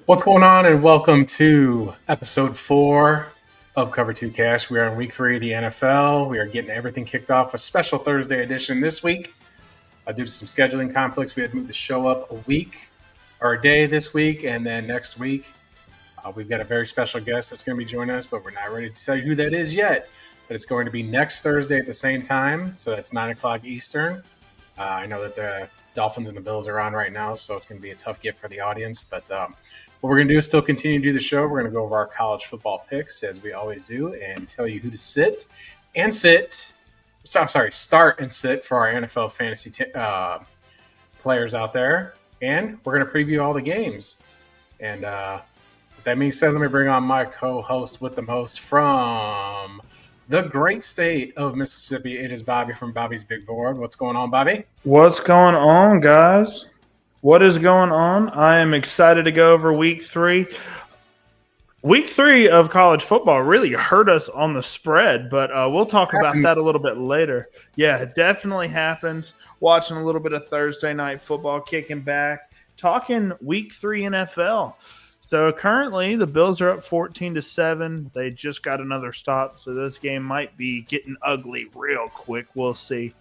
What's going on, and welcome to episode 4 of Cover 2 Cash. We are in week 3 of the NFL. We are getting everything kicked off. A special Thursday edition this week. Due to some scheduling conflicts, we had moved the show up a week or a day this week, and then next week we've got a very special guest that's going to be joining us, but we're not ready to tell you who that is yet. But it's going to be next Thursday at the same time, so that's 9 o'clock Eastern. I know that the Dolphins and the Bills are on right now, so it's going to be a tough get for the audience, but what we're going to do is still continue to do the show. We're going to go over our college football picks, as we always do, and tell you who to start and sit for our NFL fantasy players out there. And we're going to preview all the games. And with that being said, let me bring on my co-host with the most from the great state of Mississippi. It is Bobby from Bobby's Big Board. What's going on, Bobby? What's going on, guys? What is going on? I am excited to go over week 3. Week 3 of college football really hurt us on the spread, but we'll talk about that a little bit later. Yeah, it definitely happens. Watching a little bit of Thursday night football, kicking back, talking week 3 NFL. So currently the Bills are up 14-7. They just got another stop, so this game might be getting ugly real quick. We'll see.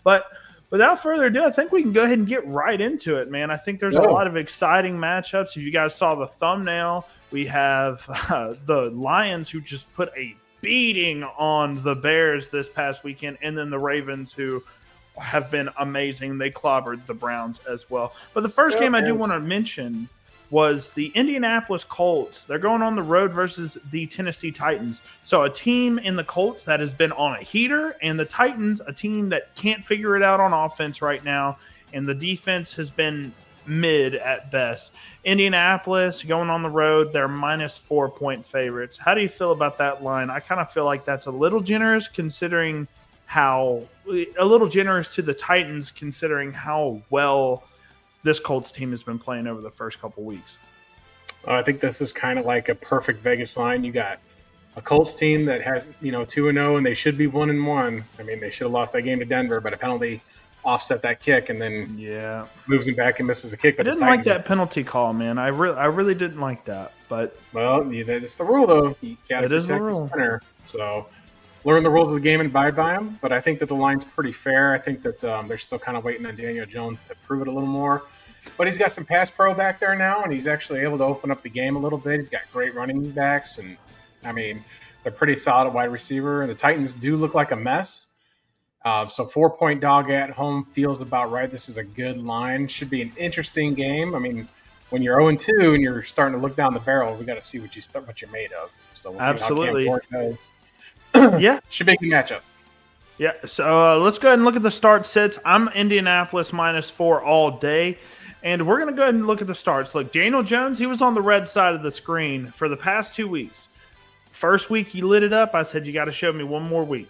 But without further ado, I think we can go ahead and get right into it, man. I think there's a lot of exciting matchups. If you guys saw the thumbnail, we have the Lions, who just put a beating on the Bears this past weekend, and then the Ravens, who have been amazing. They clobbered the Browns as well. But the first game I do want to mention was the Indianapolis Colts. They're going on the road versus the Tennessee Titans. So a team in the Colts that has been on a heater, and the Titans, a team that can't figure it out on offense right now, and the defense has been mid at best. Indianapolis going on the road, they're minus 4-point favorites. How do you feel about that line? I kind of feel like that's a little generous to the Titans, considering how well this Colts team has been playing over the first couple weeks. I think this is kind of like a perfect Vegas line. You got a Colts team that has 2-0, and they should be 1-1. I mean, they should have lost that game to Denver, but a penalty offset that kick, and then moves him back and misses a kick. But I didn't like that penalty call, man. I really didn't like that. But it's the rule, though. You got to protect the center. So learn the rules of the game and abide by them. But I think that the line's pretty fair. I think that they're still kind of waiting on Daniel Jones to prove it a little more. But he's got some pass pro back there now, and he's actually able to open up the game a little bit. He's got great running backs, and I mean, they're pretty solid wide receiver. And the Titans do look like a mess. So 4-point dog at home feels about right. This is a good line. Should be an interesting game. I mean, when you're 0-2 and you're starting to look down the barrel, we got to see what you're made of. So we'll see how Cam Ward goes. Yeah, should be a good matchup. Yeah, so let's go ahead and look at the start sets. I'm Indianapolis minus 4 all day, and we're going to go ahead and look at the starts. Look, Daniel Jones, he was on the red side of the screen for the past 2 weeks. First week, he lit it up. I said, you got to show me one more week.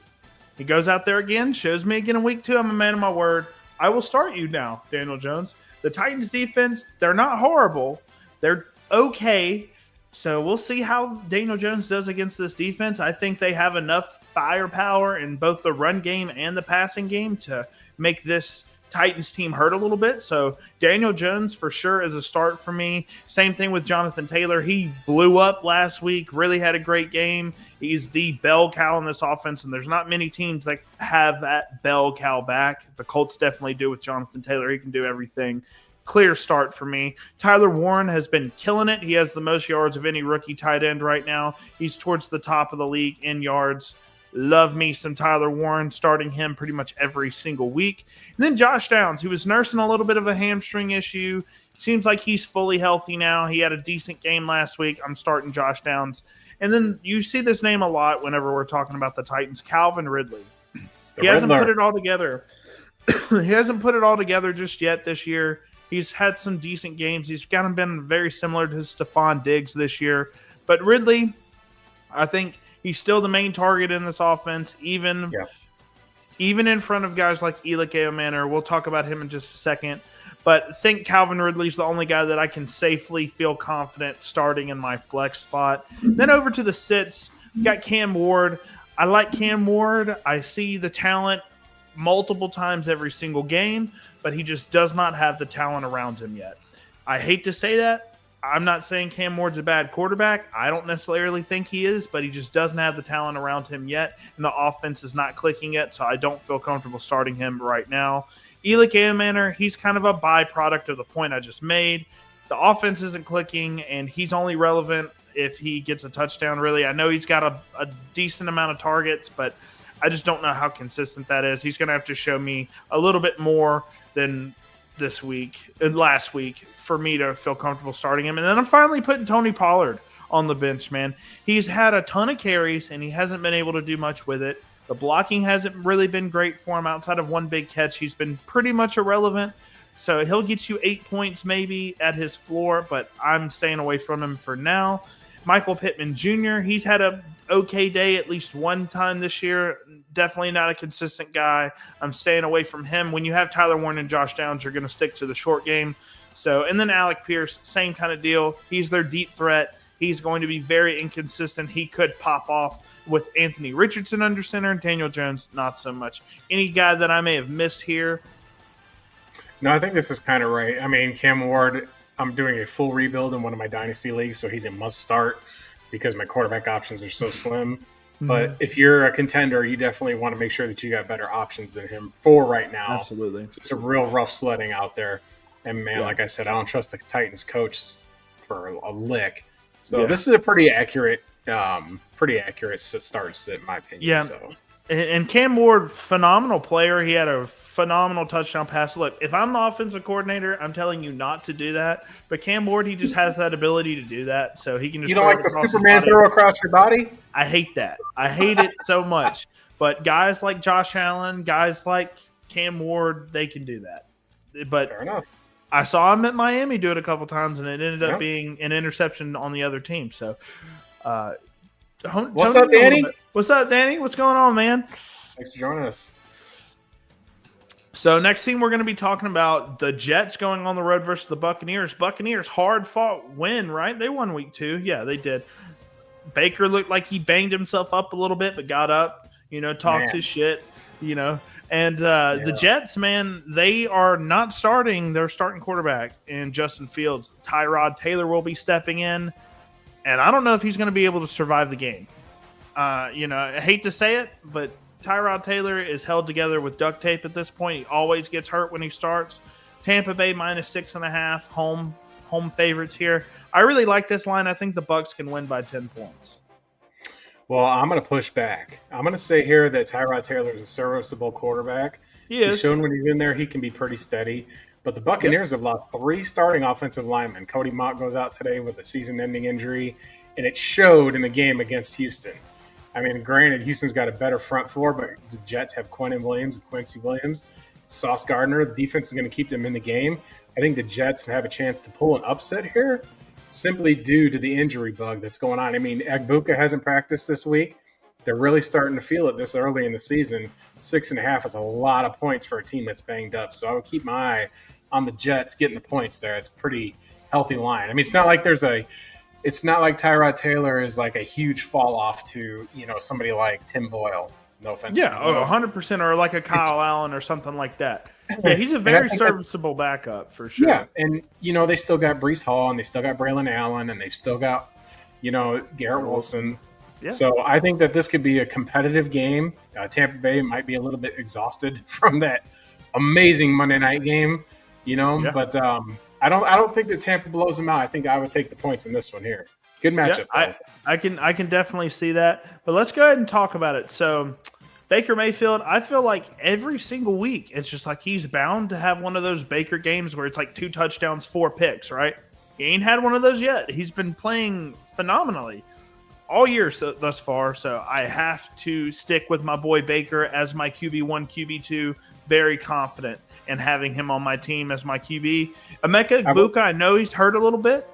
He goes out there again, shows me again in week 2. I'm a man of my word. I will start you now, Daniel Jones. The Titans defense, they're not horrible. They're okay. So we'll see how Daniel Jones does against this defense. I think they have enough firepower in both the run game and the passing game to make this Titans team hurt a little bit. So Daniel Jones for sure is a start for me. Same thing with Jonathan Taylor. He blew up last week, really had a great game. He's the bell cow in this offense, and there's not many teams that have that bell cow back. The Colts definitely do with Jonathan Taylor. He can do everything. Clear start for me. Tyler Warren has been killing it. He has the most yards of any rookie tight end right now. He's towards the top of the league in yards. Love me some Tyler Warren, starting him pretty much every single week. And then Josh Downs, who was nursing a little bit of a hamstring issue. Seems like he's fully healthy now. He had a decent game last week. I'm starting Josh Downs. And then you see this name a lot whenever we're talking about the Titans, Calvin Ridley. He hasn't put it all together. He hasn't put it all together just yet this year. He's had some decent games. He's kind of been very similar to Stephon Diggs this year. But Ridley, I think he's still the main target in this offense, even in front of guys like Eli Manor. We'll talk about him in just a second. But I think Calvin Ridley's the only guy that I can safely feel confident starting in my flex spot. Then over to the sits, we got Cam Ward. I like Cam Ward. I see the talent multiple times every single game, but he just does not have the talent around him yet. I hate to say that. I'm not saying Cam Ward's a bad quarterback. I don't necessarily think he is, but he just doesn't have the talent around him yet, and the offense is not clicking yet, so I don't feel comfortable starting him right now. Elik Manor, he's kind of a byproduct of the point I just made. The offense isn't clicking, and he's only relevant if he gets a touchdown, really. I know he's got a decent amount of targets, but I just don't know how consistent that is. He's going to have to show me a little bit more than this week and last week for me to feel comfortable starting him. And then I'm finally putting Tony Pollard on the bench, man. He's had a ton of carries, and he hasn't been able to do much with it. The blocking hasn't really been great for him. Outside of one big catch, he's been pretty much irrelevant. So he'll get you 8 points maybe at his floor, but I'm staying away from him for now. Michael Pittman Jr., he's had a okay day at least one time this year. Definitely not a consistent guy. I'm staying away from him. When you have Tyler Warren and Josh Downs, you're going to stick to the short game. So, and then Alec Pierce, same kind of deal. He's their deep threat. He's going to be very inconsistent. He could pop off with Anthony Richardson under center. Daniel Jones, not so much. Any guy that I may have missed here? No, I think this is kind of right. I mean, Cam Ward, I'm doing a full rebuild in one of my Dynasty leagues, so he's a must start because my quarterback options are so slim. Mm-hmm. But if you're a contender, you definitely want to make sure that you got better options than him for right now. Absolutely. It's a real rough sledding out there. And, man, like I said, I don't trust the Titans coach for a lick. So this is a pretty accurate starts, in my opinion. Yeah. So. And Cam Ward, phenomenal player. He had a phenomenal touchdown pass. Look, if I'm the offensive coordinator, I'm telling you not to do that. But Cam Ward, he just has that ability to do that. So he can just. You don't like the Superman throw across your body? I hate that. I hate it so much. But guys like Josh Allen, guys like Cam Ward, they can do that. But fair enough. I saw him at Miami do it a couple times, and it ended up being an interception on the other team. So, what's up, Danny? What's up, Danny? What's going on, man? Thanks for joining us. So next thing we're going to be talking about the Jets going on the road versus the Buccaneers. Buccaneers, hard-fought win, right? They won week 2. Yeah, they did. Baker looked like he banged himself up a little bit, but got up, talked his shit, And the Jets, man, they are not starting their starting quarterback in Justin Fields. Tyrod Taylor will be stepping in, and I don't know if he's going to be able to survive the game. I hate to say it, but Tyrod Taylor is held together with duct tape at this point. He always gets hurt when he starts. Tampa Bay -6.5, home favorites here. I really like this line. I think the Bucs can win by 10 points. Well, I'm going to push back. I'm going to say here that Tyrod Taylor is a serviceable quarterback. He's shown when he's in there he can be pretty steady. But the Buccaneers have lost 3 starting offensive linemen. Cody Mott goes out today with a season-ending injury, and it showed in the game against Houston. I mean, granted, Houston's got a better front four, but the Jets have Quentin Williams and Quincy Williams. Sauce Gardner, the defense is going to keep them in the game. I think the Jets have a chance to pull an upset here simply due to the injury bug that's going on. I mean, Agbuka hasn't practiced this week. They're really starting to feel it this early in the season. 6.5 is a lot of points for a team that's banged up. So I would keep my eye on the Jets getting the points there. It's a pretty healthy line. I mean, it's not like Tyrod Taylor is like a huge fall off to, somebody like Tim Boyle. No offense. Yeah, 100%, or like a Kyle Allen or something like that. Yeah, he's a very serviceable backup for sure. Yeah, and they still got Breece Hall, and they still got Braylon Allen, and they've still got Garrett Wilson. Yeah. So I think that this could be a competitive game. Tampa Bay might be a little bit exhausted from that amazing Monday night game, But I don't think that Tampa blows them out. I think I would take the points in this one here. Good matchup. Yeah, I can definitely see that. But let's go ahead and talk about it. So Baker Mayfield, I feel like every single week it's just like he's bound to have one of those Baker games where it's like 2 touchdowns, 4 picks, right? He ain't had one of those yet. He's been playing phenomenally all year thus far, so I have to stick with my boy Baker as my QB1, QB2. Very confident in having him on my team as my QB. Emeka Egbuka, I know he's hurt a little bit.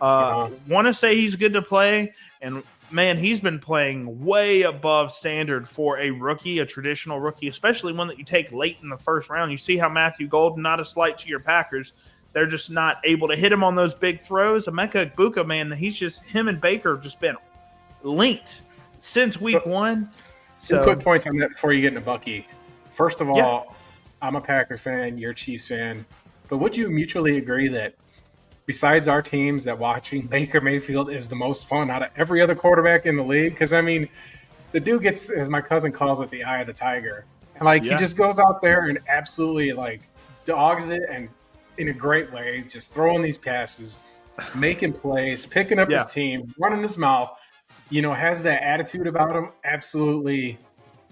Want to say he's good to play, and man, he's been playing way above standard for a rookie, a traditional rookie, especially one that you take late in the first round. You see how Matthew Golden, not a slight to your Packers, they're just not able to hit him on those big throws. Emeka Egbuka, man, him and Baker have just been linked since week 1. Two quick points on that before you get into Bucky. First of all, I'm a Packer fan, you're a Chiefs fan, but would you mutually agree that besides our teams, that watching Baker Mayfield is the most fun out of every other quarterback in the league. Because, I mean, the dude gets, as my cousin calls it, the eye of the tiger. And, like, he just goes out there and absolutely, like, dogs it, and in a great way, just throwing these passes, making plays, picking up his team, running his mouth, has that attitude about him.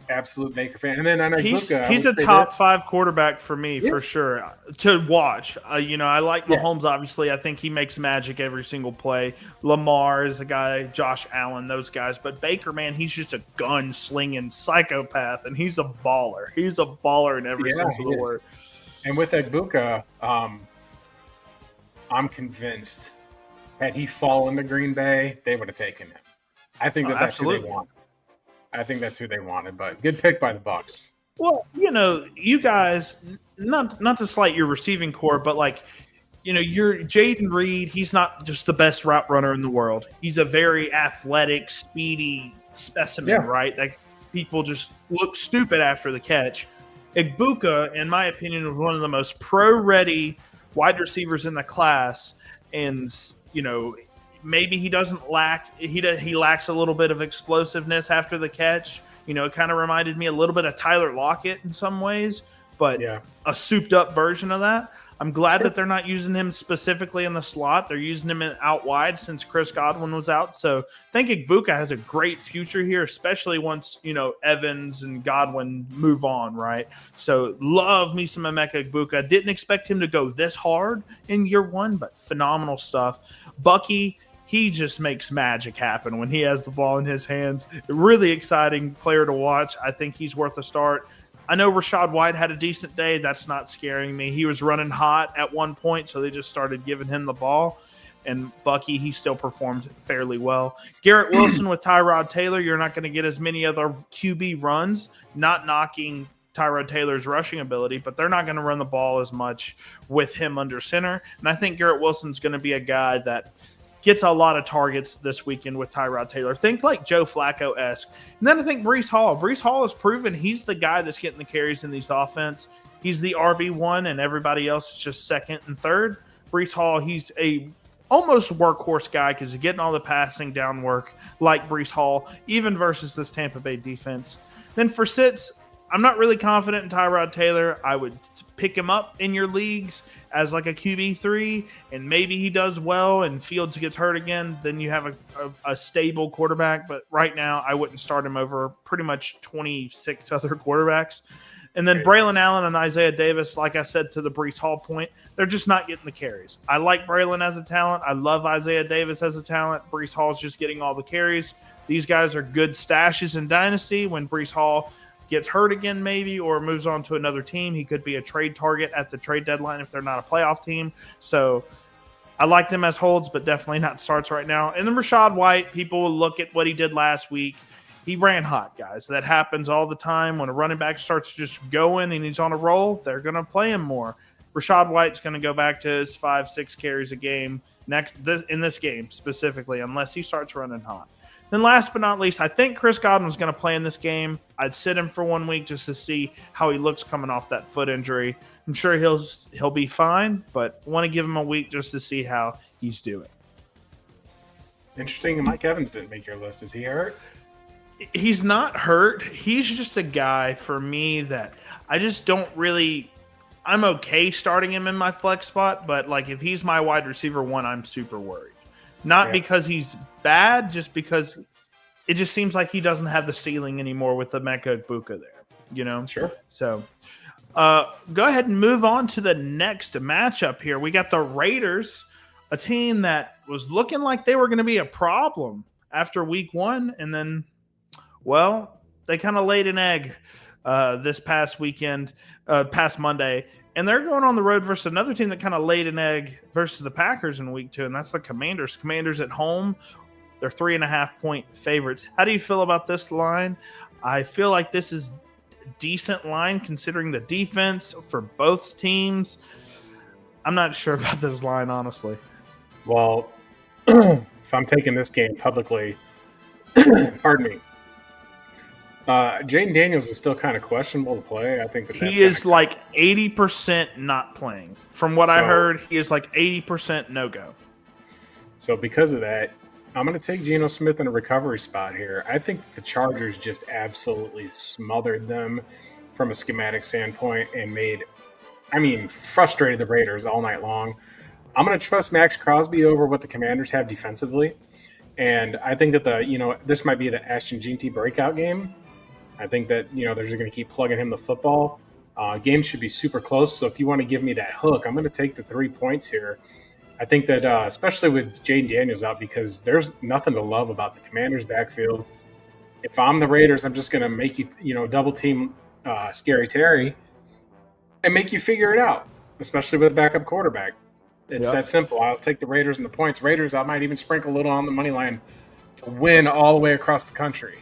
Absolute Baker fan. And then I know he's a top 5 quarterback for me, for sure, to watch. I like Mahomes, obviously. I think he makes magic every single play. Lamar is a guy, Josh Allen, those guys. But Baker, man, he's just a gun-slinging psychopath, and he's a baller. He's a baller in every sense of the word. And with Egbuka, I'm convinced had he fallen to Green Bay, they would have taken him. I think that's who they wanted. I think that's who they wanted, but good pick by the Bucs. Well, you guys, not to slight your receiving core, but you're Jaden Reed. He's not just the best route runner in the world. He's a very athletic, speedy specimen, right? Like, people just look stupid after the catch. Egbuka, in my opinion, was one of the most pro-ready wide receivers in the class, and maybe he doesn't lack. He lacks a little bit of explosiveness after the catch. It kind of reminded me a little bit of Tyler Lockett in some ways, but a souped-up version of that. I'm glad that they're not using him specifically in the slot. They're using him out wide since Chris Godwin was out. So I think Egbuka has a great future here, especially once, Evans and Godwin move on, right? So love me some Emeka Egbuka. Didn't expect him to go this hard in year one, but phenomenal stuff. Bucky, he just makes magic happen when he has the ball in his hands. Really exciting player to watch. I think he's worth a start. I know Rachaad White had a decent day. That's not scaring me. He was running hot at one point, so they just started giving him the ball. And Bucky, he still performed fairly well. Garrett Wilson with Tyrod Taylor, you're not going to get as many other QB runs, not knocking Tyrod Taylor's rushing ability, but they're not going to run the ball as much with him under center. And I think Garrett Wilson's going to be a guy that gets a lot of targets this weekend with Tyrod Taylor. Think like Joe Flacco-esque. And then I think Breece Hall. Breece Hall has proven he's the guy that's getting the carries in these offense. He's the RB1, and everybody else is just second and third. Breece Hall, he's a almost workhorse guy because he's getting all the passing down work like Breece Hall, even versus this Tampa Bay defense. Then for sits, I'm not really confident in Tyrod Taylor. I would pick him up in your leagues as like a QB3, and maybe he does well and Fields gets hurt again. Then you have a stable quarterback. But right now, I wouldn't start him over pretty much 26 other quarterbacks. And then Braylon Allen and Isaiah Davis, like I said to the Breece Hall point, they're just not getting the carries. I like Braylon as a talent. I love Isaiah Davis as a talent. Breece Hall's just getting all the carries. These guys are good stashes in Dynasty. When Breece Hall gets hurt again maybe or moves on to another team, he could be a trade target at the trade deadline if they're not a playoff team. So I like them as holds, but definitely not starts right now. And then Rachaad White, people will look at what he did last week. He ran hot, guys. That happens all the time. When a running back starts just going and he's on a roll, they're going to play him more. Rachaad White's going to go back to his 5-6 carries a game in this game specifically, unless he starts running hot. Then last but not least, I think Chris Godwin's going to play in this game. I'd sit him for 1 week just to see how he looks coming off that foot injury. I'm sure he'll be fine, but I want to give him a week just to see how he's doing. Interesting. Mike Evans didn't make your list. Is he hurt? He's not hurt. He's just a guy for me that I just don't really – I'm okay starting him in my flex spot, but like if he's my wide receiver one, I'm super worried. Not because he's bad, just because it just seems like he doesn't have the ceiling anymore with the Emeka Egbuka there, Sure. So go ahead and move on to the next matchup here. We got the Raiders, a team that was looking like they were going to be a problem after week one. And then, well, they kind of laid an egg this past weekend, past Monday. And they're going on the road versus another team that kind of laid an egg versus the Packers in week 2, and that's the Commanders. Commanders at home, they're 3.5-point favorites. How do you feel about this line? I feel like this is a decent line considering the defense for both teams. I'm not sure about this line, honestly. Well, if I'm taking this game publicly, pardon me, Jaden Daniels is still kind of questionable to play. I think that's He going to is like 80% not playing. From what I heard, he is like 80% no-go. So because of that, I'm going to take Geno Smith in a recovery spot here. I think the Chargers just absolutely smothered them from a schematic standpoint and frustrated the Raiders all night long. I'm going to trust Max Crosby over what the Commanders have defensively. And I think that this might be the Ashton Jeanty breakout game. I think that, they're just going to keep plugging him the football. Games should be super close. So if you want to give me that hook, I'm going to take the 3 points here. I think that especially with Jaden Daniels out, because there's nothing to love about the Commanders' backfield. If I'm the Raiders, I'm just going to make you, double team Scary Terry and make you figure it out, especially with a backup quarterback. It's that simple. I'll take the Raiders and the points. Raiders, I might even sprinkle a little on the money line to win all the way across the country.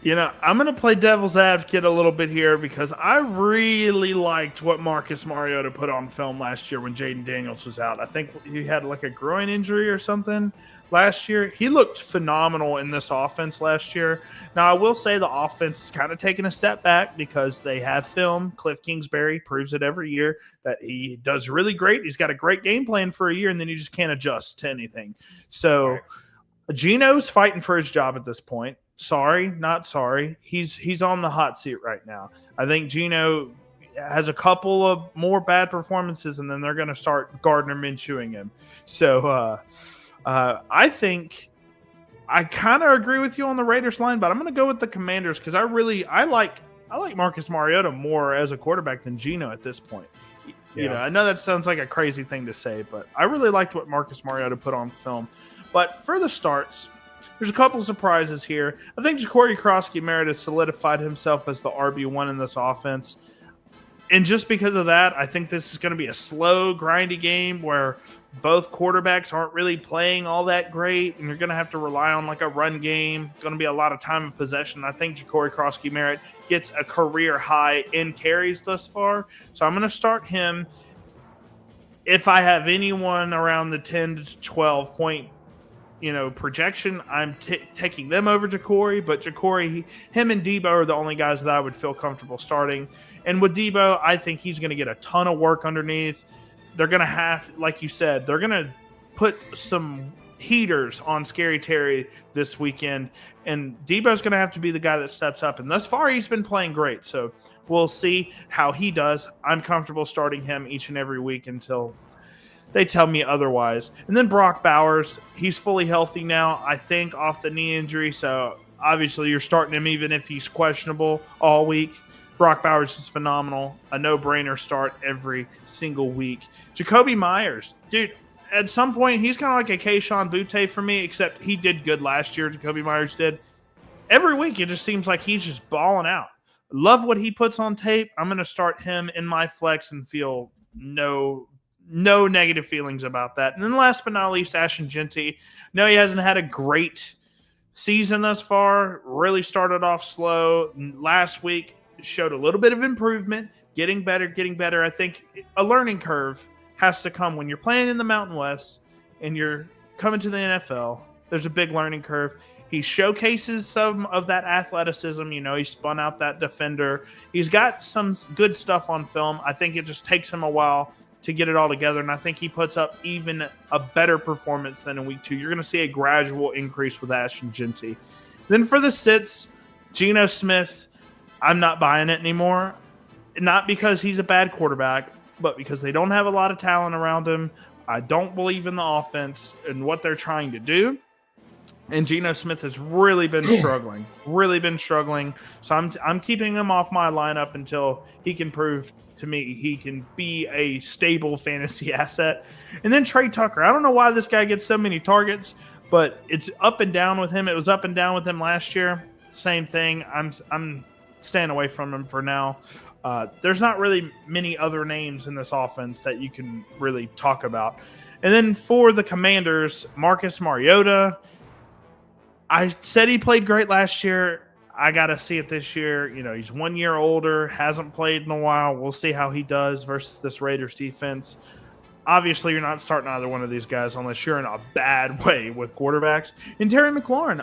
I'm going to play devil's advocate a little bit here because I really liked what Marcus Mariota put on film last year when Jaden Daniels was out. I think he had like a groin injury or something last year. He looked phenomenal in this offense last year. Now, I will say the offense is kind of taking a step back because they have film. Cliff Kingsbury proves it every year that he does really great. He's got a great game plan for a year, and then he just can't adjust to anything. So Geno's fighting for his job at this point. Sorry, not sorry. He's on the hot seat right now. I think Geno has a couple of more bad performances, and then they're going to start Gardner Minshewing him. So I think I kind of agree with you on the Raiders line, but I'm going to go with the Commanders because I like Marcus Mariota more as a quarterback than Geno at this point. I know that sounds like a crazy thing to say, but I really liked what Marcus Mariota put on film. But for the starts, there's a couple of surprises here. I think Jacory Krosky-Merritt has solidified himself as the RB1 in this offense. And just because of that, I think this is going to be a slow, grindy game where both quarterbacks aren't really playing all that great, and you're going to have to rely on like a run game. Going to be a lot of time of possession. I think Jacory Krosky-Merritt gets a career high in carries thus far. So I'm going to start him. If I have anyone around the 10 to 12 point projection, I'm taking them over Jacory, but Jacory, him and Debo are the only guys that I would feel comfortable starting. And with Debo, I think he's going to get a ton of work underneath. They're going to have, like you said, they're going to put some heaters on Scary Terry this weekend, and Debo's going to have to be the guy that steps up. And thus far, he's been playing great. So we'll see how he does. I'm comfortable starting him each and every week until they tell me otherwise. And then Brock Bowers, he's fully healthy now, I think, off the knee injury. So obviously you're starting him even if he's questionable all week. Brock Bowers is phenomenal. A no-brainer start every single week. Jacoby Myers, dude, at some point he's kind of like a Kayshon Boutte for me, except he did good last year. Jacoby Myers did. Every week it just seems like he's just balling out. Love what he puts on tape. I'm going to start him in my flex and feel no negative feelings about that. And then last but not least, Ashton Jeanty. No, he hasn't had a great season thus far. Really started off slow. Last week showed a little bit of improvement, getting better. I think a learning curve has to come when you're playing in the Mountain West and you're coming to the NFL. There's a big learning curve. He showcases some of that athleticism. He spun out that defender. He's got some good stuff on film. I think it just takes him a while to get it all together, and I think he puts up even a better performance than in week 2. You're going to see a gradual increase with Ashton Jeanty. Then for the sits, Geno Smith, I'm not buying it anymore. Not because he's a bad quarterback, but because they don't have a lot of talent around him. I don't believe in the offense and what they're trying to do. And Geno Smith has really been struggling. So I'm keeping him off my lineup until he can prove to me he can be a stable fantasy asset. And then Trey Tucker. I don't know why this guy gets so many targets, but it's up and down with him. It was up and down with him last year. Same thing. I'm staying away from him for now. There's not really many other names in this offense that you can really talk about. And then for the Commanders, Marcus Mariota. I said he played great last year. I got to see it this year. He's 1 year older, hasn't played in a while. We'll see how he does versus this Raiders defense. Obviously, you're not starting either one of these guys unless you're in a bad way with quarterbacks. And Terry McLaurin,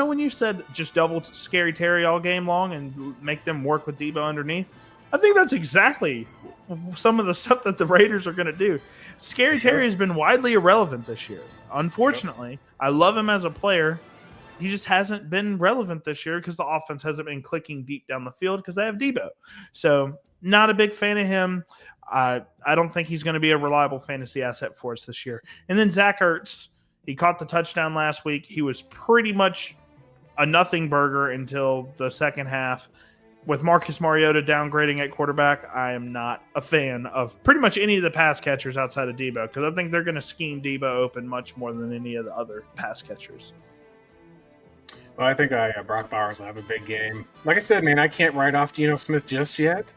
when you said just double Scary Terry all game long and make them work with Debo underneath, I think that's exactly some of the stuff that the Raiders are going to do. Scary Terry has been widely irrelevant this year. Unfortunately, I love him as a player. He just hasn't been relevant this year because the offense hasn't been clicking deep down the field because they have Debo. So not a big fan of him. I don't think he's going to be a reliable fantasy asset for us this year. And then Zach Ertz, he caught the touchdown last week. He was pretty much a nothing burger until the second half. With Marcus Mariota downgrading at quarterback, I am not a fan of pretty much any of the pass catchers outside of Debo because I think they're going to scheme Debo open much more than any of the other pass catchers. Well, I think Brock Bowers will have a big game. Like I said, man, I can't write off Geno Smith just yet.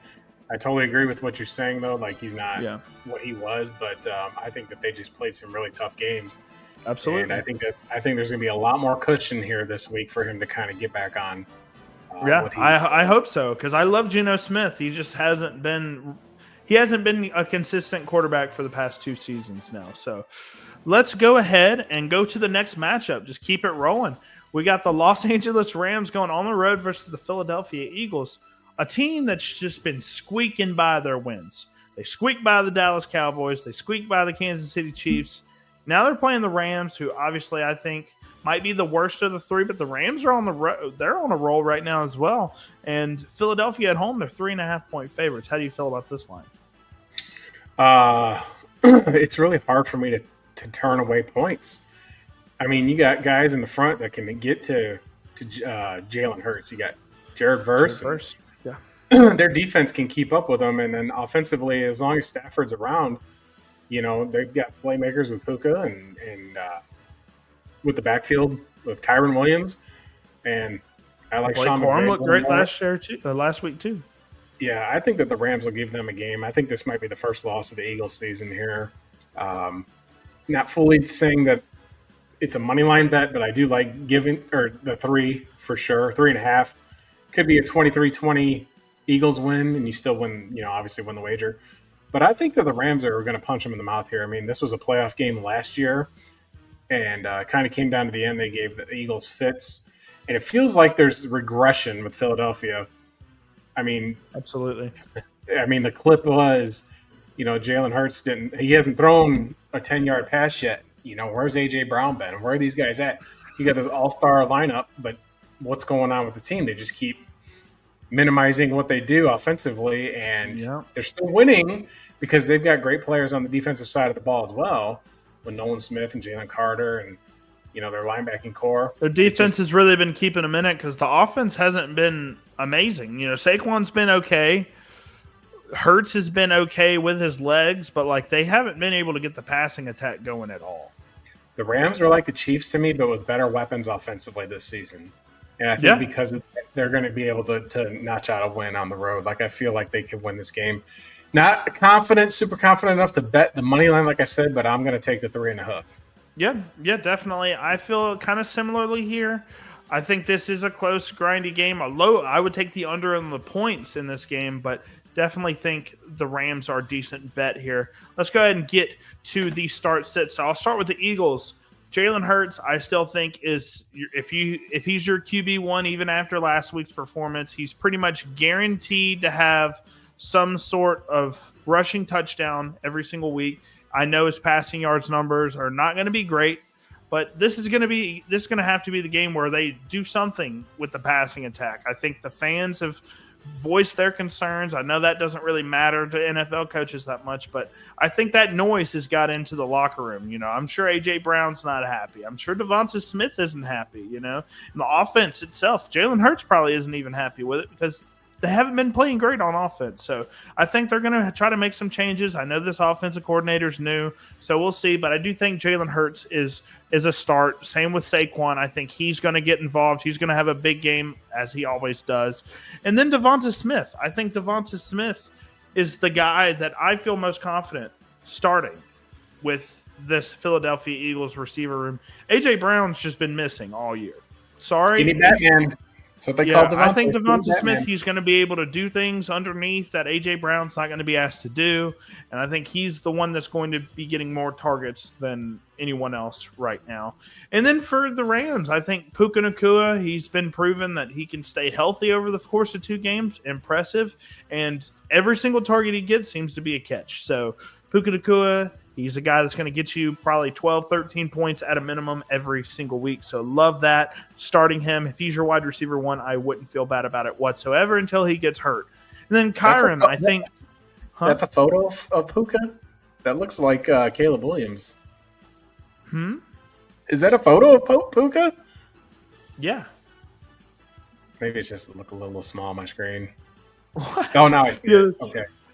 I totally agree with what you're saying, though. Like, he's not what he was, but I think that they just played some really tough games. Absolutely. And I think there's going to be a lot more cushion here this week for him to kind of get back on. I hope so because I love Geno Smith. He just hasn't been a consistent quarterback for the past 2 seasons now. So let's go ahead and go to the next matchup. Just keep it rolling. We got the Los Angeles Rams going on the road versus the Philadelphia Eagles. A team that's just been squeaking by their wins. They squeaked by the Dallas Cowboys. They squeaked by the Kansas City Chiefs. Now they're playing the Rams, who obviously I think might be the worst of the 3, but the Rams are on the road. They're on a roll right now as well. And Philadelphia at home, they're 3.5-point favorites. How do you feel about this line? It's really hard for me to turn away points. I mean, you got guys in the front that can get to Jalen Hurts. You got Jared Verse. Their defense can keep up with them, and then offensively, as long as Stafford's around, they've got playmakers with Puka and with the backfield with Kyron Williams, and I like Blake Sean McVay. McVay Looked great last week too. Yeah, I think that the Rams will give them a game. I think this might be the first loss of the Eagles season here. Not fully saying that it's a money line bet, but I do like giving the 3 for sure. 3.5 could be a 23-20 Eagles win, and you still win. Obviously win the wager. But I think that the Rams are going to punch them in the mouth here. I mean, this was a playoff game last year, and kind of came down to the end. They gave the Eagles fits, and it feels like there's regression with Philadelphia. I mean, absolutely. I mean, the clip was, Jalen Hurts he hasn't thrown a 10-yard pass yet. Where's A.J. Brown been? Where are these guys at? You got this all-star lineup, but what's going on with the team? They just keep minimizing what they do offensively, and they're still winning because they've got great players on the defensive side of the ball as well, with Nolan Smith and Jalen Carter and, their linebacking core. Their defense has really been keeping them in it because the offense hasn't been amazing. Saquon's been okay. Hurts has been okay with his legs, but they haven't been able to get the passing attack going at all. The Rams are like the Chiefs to me, but with better weapons offensively this season. And I think because they're going to be able to notch out a win on the road. I feel like they could win this game. Not super confident enough to bet the money line, like I said, but I'm going to take the 3 and a hook. Yeah, definitely. I feel kind of similarly here. I think this is a close, grindy game. I would take the under on the points in this game, but definitely think the Rams are a decent bet here. Let's go ahead and get to the start sit. So I'll start with the Eagles. Jalen Hurts, I still think if he's your QB1 even after last week's performance, he's pretty much guaranteed to have some sort of rushing touchdown every single week. I know his passing yards numbers are not going to be great, but this is going to have to be the game where they do something with the passing attack. I think the fans have voiced their concerns. I know that doesn't really matter to NFL coaches that much, but I think that noise has got into the locker room. I'm sure A.J. Brown's not happy. I'm sure Devonta Smith isn't happy, And the offense itself, Jalen Hurts probably isn't even happy with it because they haven't been playing great on offense. So I think they're going to try to make some changes. I know this offensive coordinator's new, so we'll see. But I do think Jalen Hurts is a start. Same with Saquon. I think he's going to get involved. He's going to have a big game, as he always does. And then Devonta Smith. I think Devonta Smith is the guy that I feel most confident starting with this Philadelphia Eagles receiver room. A.J. Brown's just been missing all year. Sorry. Skinny Batman. That's what they call Devontae. I think Devonta Smith, he's going to be able to do things underneath that A.J. Brown's not going to be asked to do. And I think he's the one that's going to be getting more targets than anyone else right now. And then for the Rams, I think Puka Nacua, he's been proven that he can stay healthy over the course of 2 games. Impressive. And every single target he gets seems to be a catch. So Puka Nacua, he's a guy that's going to get you probably 12, 13 points at a minimum every single week. So love that. Starting him, if he's your wide receiver 1, I wouldn't feel bad about it whatsoever until he gets hurt. And then Kyron, I think. That's a photo of Puka? That looks like Caleb Williams. Is that a photo of Puka? Yeah. Maybe it's just look a little small on my screen. What? Oh, now I see it.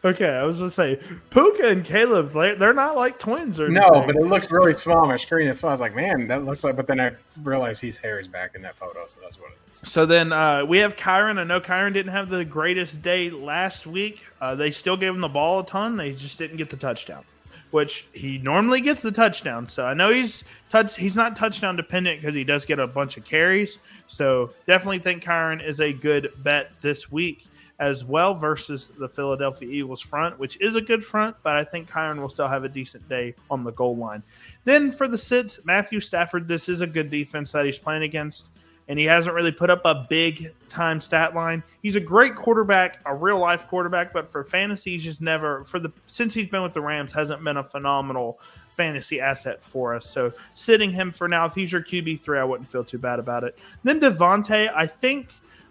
Okay, I was going to say, Puka and Caleb, they're not like twins or anything. No, but it looks really small on my screen. That's why I was like, man, that looks like, but then I realized his hair is back in that photo, so that's what it is. So then we have Kyron. I know Kyron didn't have the greatest day last week. They still gave him the ball a ton. They just didn't get the touchdown, which he normally gets the touchdown. So I know he's not touchdown dependent because he does get a bunch of carries. So definitely think Kyron is a good bet this week as well versus the Philadelphia Eagles front, which is a good front, but I think Kyron will still have a decent day on the goal line. Then for the sits, Matthew Stafford, this is a good defense that he's playing against, and he hasn't really put up a big-time stat line. He's a great quarterback, a real-life quarterback, but for fantasy, he's just never, since he's been with the Rams, hasn't been a phenomenal fantasy asset for us. So sitting him for now, if he's your QB3, I wouldn't feel too bad about it. Then Devontae, I think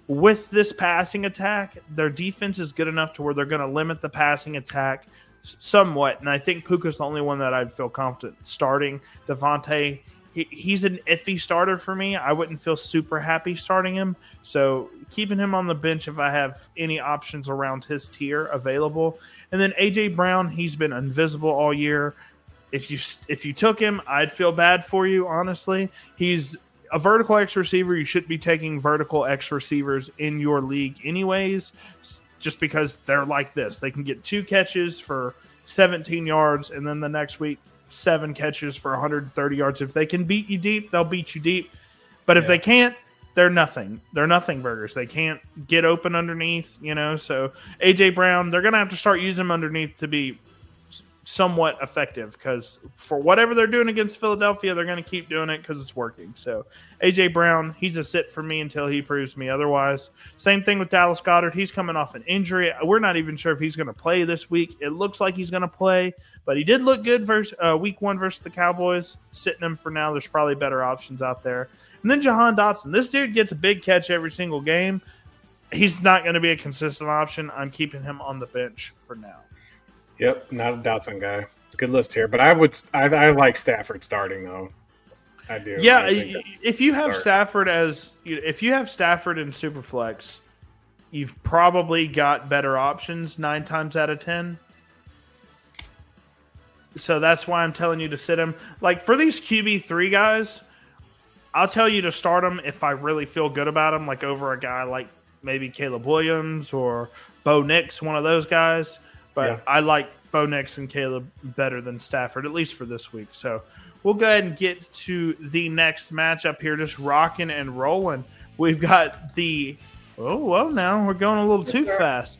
with this passing attack, their defense is good enough to where they're going to limit the passing attack somewhat. And I think Puka's the only one that I'd feel confident starting. Devontae, he's an iffy starter for me. I wouldn't feel super happy starting him. So keeping him on the bench if I have any options around his tier available. And then A.J. Brown, he's been invisible all year. If you took him, I'd feel bad for you, honestly. He's a vertical X receiver. You should be taking vertical X receivers in your league anyways, just because they're like this. They can get 2 catches for 17 yards, and then the next week, 7 catches for 130 yards. If they can beat you deep, they'll beat you deep. But if they can't, they're nothing. They're nothing burgers. They can't get open underneath, So A.J. Brown, they're going to have to start using him underneath to be somewhat effective, because for whatever they're doing against Philadelphia, they're going to keep doing it because it's working. So A.J. Brown, he's a sit for me until he proves me otherwise. Same thing with Dallas Goedert. He's coming off an injury. We're not even sure if he's going to play this week. It looks like he's going to play, but he did look good week 1 versus the Cowboys. Sitting him for now. There's probably better options out there. And then Jahan Dotson. This dude gets a big catch every single game. He's not going to be a consistent option. I'm keeping him on the bench for now. Yep, not a Dotson guy. It's a good list here, but I like Stafford starting though. I do. Yeah, if you have Stafford in Superflex, you've probably got better options 9 times out of 10. So that's why I'm telling you to sit him. Like for these QB3 guys, I'll tell you to start them if I really feel good about them, like over a guy like maybe Caleb Williams or Bo Nix, one of those guys. But I like Bo Nix and Caleb better than Stafford, at least for this week. So we'll go ahead and get to the next matchup here, just rocking and rolling. We've got now we're going a little too fast.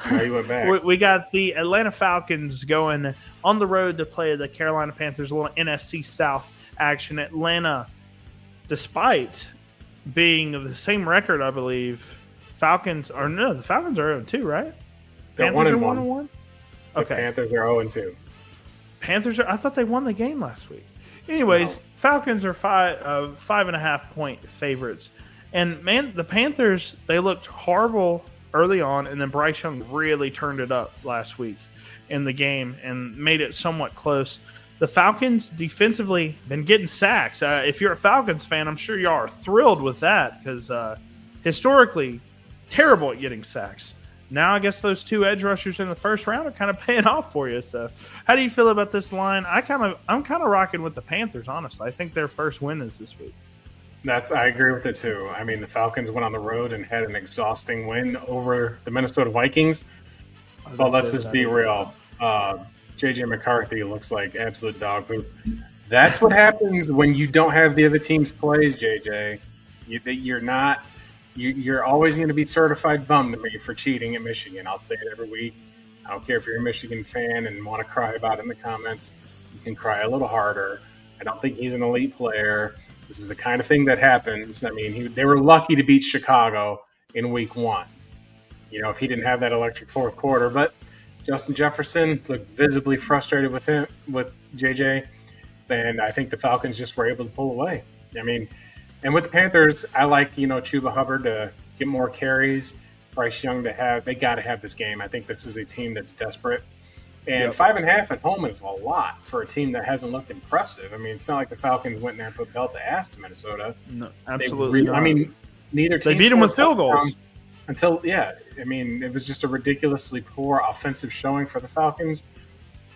No, you went back. We got the Atlanta Falcons going on the road to play the Carolina Panthers, a little NFC South action. Atlanta, despite being the same record, I believe, the Falcons are 0-2, right? They're Panthers are 1-1. Okay. Panthers are 0-2. I thought they won the game last week. Anyways, Falcons are 5.5 point favorites. And man, the Panthers, they looked horrible early on, and then Bryce Young really turned it up last week in the game and made it somewhat close. The Falcons defensively been getting sacks. If you're a Falcons fan, I'm sure you are thrilled with that because historically terrible at getting sacks. Now I guess those 2 edge rushers in the first round are kind of paying off for you. So how do you feel about this line? I'm kind of rocking with the Panthers, honestly. I think their first win is this week. I agree with it too. I mean, the Falcons went on the road and had an exhausting win over the Minnesota Vikings. But let's just be real. J.J. McCarthy looks like absolute dog poop. That's what happens when you don't have the other team's plays, J.J. You're not you're always going to be certified bum to me for cheating at Michigan. I'll say it every week. I don't care if you're a Michigan fan and want to cry about it in the comments. You can cry a little harder. I don't think he's an elite player. This is the kind of thing that happens. I mean, they were lucky to beat Chicago in week 1. If he didn't have that electric fourth quarter. But Justin Jefferson looked visibly frustrated with JJ. And I think the Falcons just were able to pull away. I mean, and with the Panthers, I like, Chuba Hubbard to get more carries. Bryce Young they got to have this game. I think this is a team that's desperate. And 5.5 at home is a lot for a team that hasn't looked impressive. I mean, it's not like the Falcons went in there and put belt to ass to Minnesota. No, absolutely not. I mean, neither team. They beat them with field goals. I mean, it was just a ridiculously poor offensive showing for the Falcons.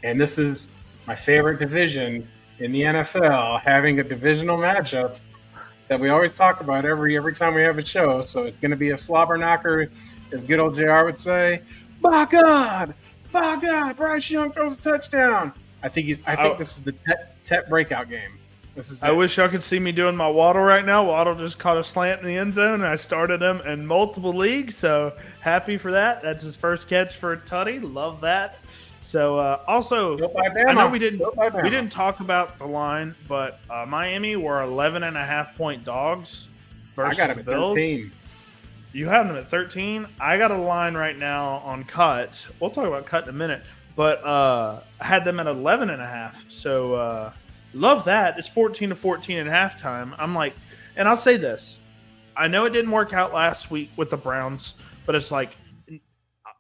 And this is my favorite division in the NFL, having a divisional matchup that we always talk about every time we have a show. So it's going to be a slobber knocker, as good old JR would say. By God, Bryce Young throws a touchdown. I think this is the Tet breakout game. I wish y'all could see me doing my Waddle right now. Waddle just caught a slant in the end zone, and I started him in multiple leagues, so happy for that. That's his first catch for Tutty. Love that. So also, I know we didn't talk about the line, but Miami were 11.5-point dogs versus I got him the Bills. At 13. You have them at 13. I got a line right now on Cut. We'll talk about Cut in a minute, but I had them at 11.5. So love that. It's 14-14 at halftime. I'm like, and I'll say this. I know it didn't work out last week with the Browns, but it's like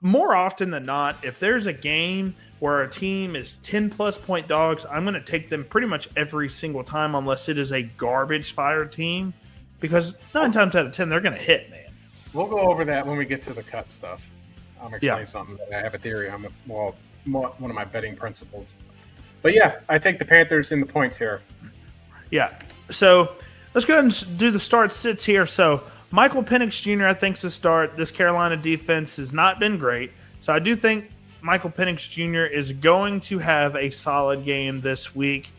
more often than not, if there's a game where a team is 10-plus point dogs, I'm going to take them pretty much every single time unless it is a garbage fire team, because 9 times out of 10, they're going to hit, man. We'll go over that when we get to the Cut stuff. I'm explaining something that I have a theory on. One of my betting principles. But yeah, I take the Panthers in the points here. Yeah. So let's go ahead and do the start sits here. So Michael Penix Jr., I think, is a start. This Carolina defense has not been great. So I do think Michael Penix Jr. is going to have a solid game this week.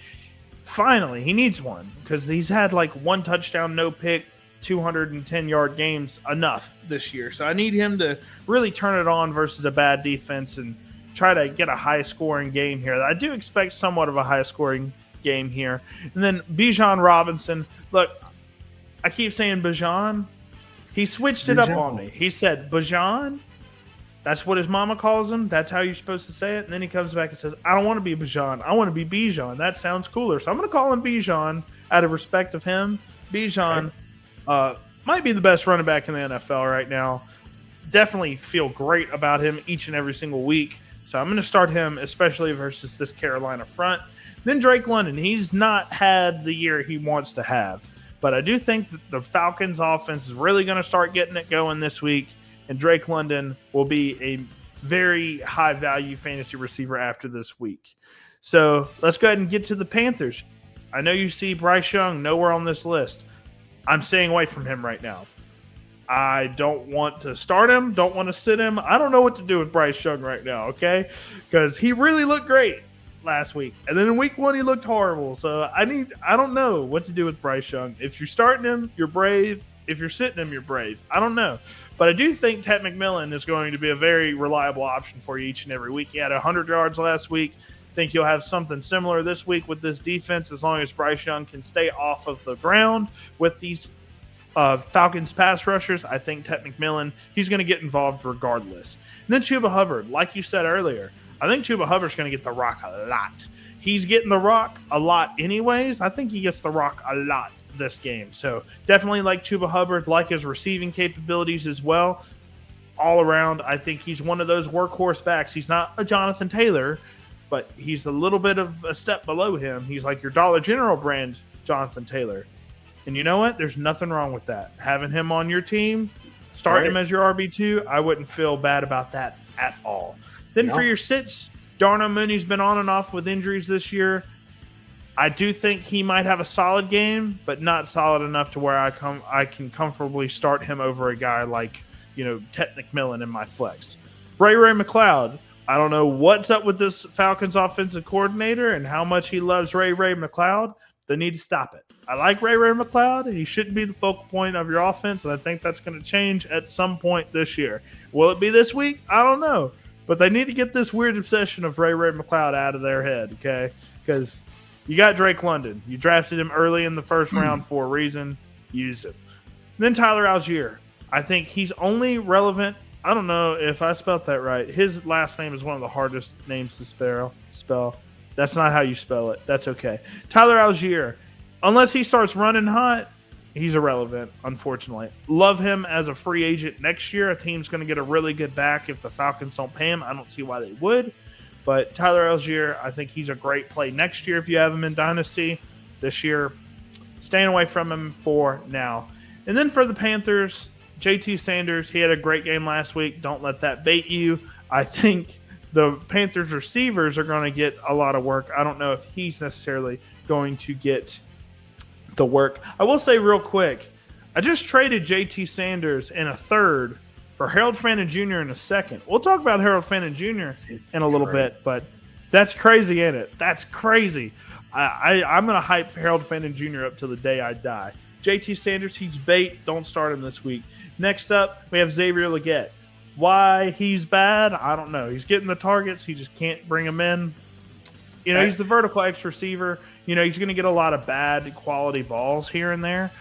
Finally, he needs one because he's had like 1 touchdown, no pick, 210-yard games enough this year. So I need him to really turn it on versus a bad defense and try to get a high-scoring game here. I do expect somewhat of a high-scoring game here. And then Bijan Robinson. Look, I keep saying Bijan. He switched it up on me. He said, Bijan? That's what his mama calls him. That's how you're supposed to say it. And then he comes back and says, I don't want to be Bijan. I want to be Bijan. That sounds cooler. So I'm going to call him Bijan out of respect of him. Bijan might be the best running back in the NFL right now. Definitely feel great about him each and every single week. So I'm going to start him, especially versus this Carolina front. Then Drake London. He's not had the year he wants to have. But I do think that the Falcons offense is really going to start getting it going this week. And Drake London will be a very high-value fantasy receiver after this week. So let's go ahead and get to the Panthers. I know you see Bryce Young nowhere on this list. I'm staying away from him right now. I don't want to start him, don't want to sit him. I don't know what to do with Bryce Young right now, okay? Because he really looked great last week. And then in week 1, he looked horrible. So I don't know what to do with Bryce Young. If you're starting him, you're brave. If you're sitting him, you're brave. I don't know. But I do think Tet McMillan is going to be a very reliable option for you each and every week. He had 100 yards last week. I think you'll have something similar this week with this defense as long as Bryce Young can stay off of the ground with these Falcons pass rushers. I think Tet McMillan, he's going to get involved regardless. And then Chuba Hubbard, like you said earlier, I think Chuba Hubbard's going to get the rock a lot. He's getting the rock a lot anyways. I think he gets the rock a lot this game. So definitely like Chuba Hubbard, like his receiving capabilities as well. All around, I think he's one of those workhorse backs. He's not a Jonathan Taylor, but he's a little bit of a step below him. He's like your Dollar General brand Jonathan Taylor. And you know what? There's nothing wrong with that. Having him on your team, starting him as your RB2, I wouldn't feel bad about that at all. Then for your sits, Darnell Mooney's been on and off with injuries this year. I do think he might have a solid game, but not solid enough to where I can comfortably start him over a guy like, Tet McMillan in my flex. Ray McLeod, I don't know what's up with this Falcons offensive coordinator and how much he loves Ray McLeod, They need to stop it. I like Ray McCloud. He shouldn't be the focal point of your offense, and I think that's going to change at some point this year. Will it be this week? I don't know. But they need to get this weird obsession of Ray McCloud out of their head, okay? Because you got Drake London. You drafted him early in the first round for a reason. Use him. Then Tyler Algier. I think he's only relevant. I don't know if I spelled that right. His last name is one of the hardest names to spell. That's not how you spell it. That's okay. Tyler Algier, unless he starts running hot, he's irrelevant, unfortunately. Love him as a free agent next year. A team's going to get a really good back if the Falcons don't pay him. I don't see why they would. But Tyler Algier, I think he's a great play next year if you have him in Dynasty. This year, staying away from him for now. And then for the Panthers, JT Sanders, he had a great game last week. Don't let that bait you. I think the Panthers receivers are going to get a lot of work. I don't know if he's necessarily going to get the work. I will say real quick, I just traded JT Sanders in a third for Harold Fannin Jr. in a second. We'll talk about Harold Fannin Jr. in a little bit, but that's crazy, ain't it? That's crazy. I'm going to hype Harold Fannin Jr. up till the day I die. JT Sanders, he's bait. Don't start him this week. Next up, we have Xavier Legette. Why he's bad, I don't know. He's getting the targets. He just can't bring them in. You know, he's the vertical X receiver. You know, he's going to get a lot of bad quality balls here and there.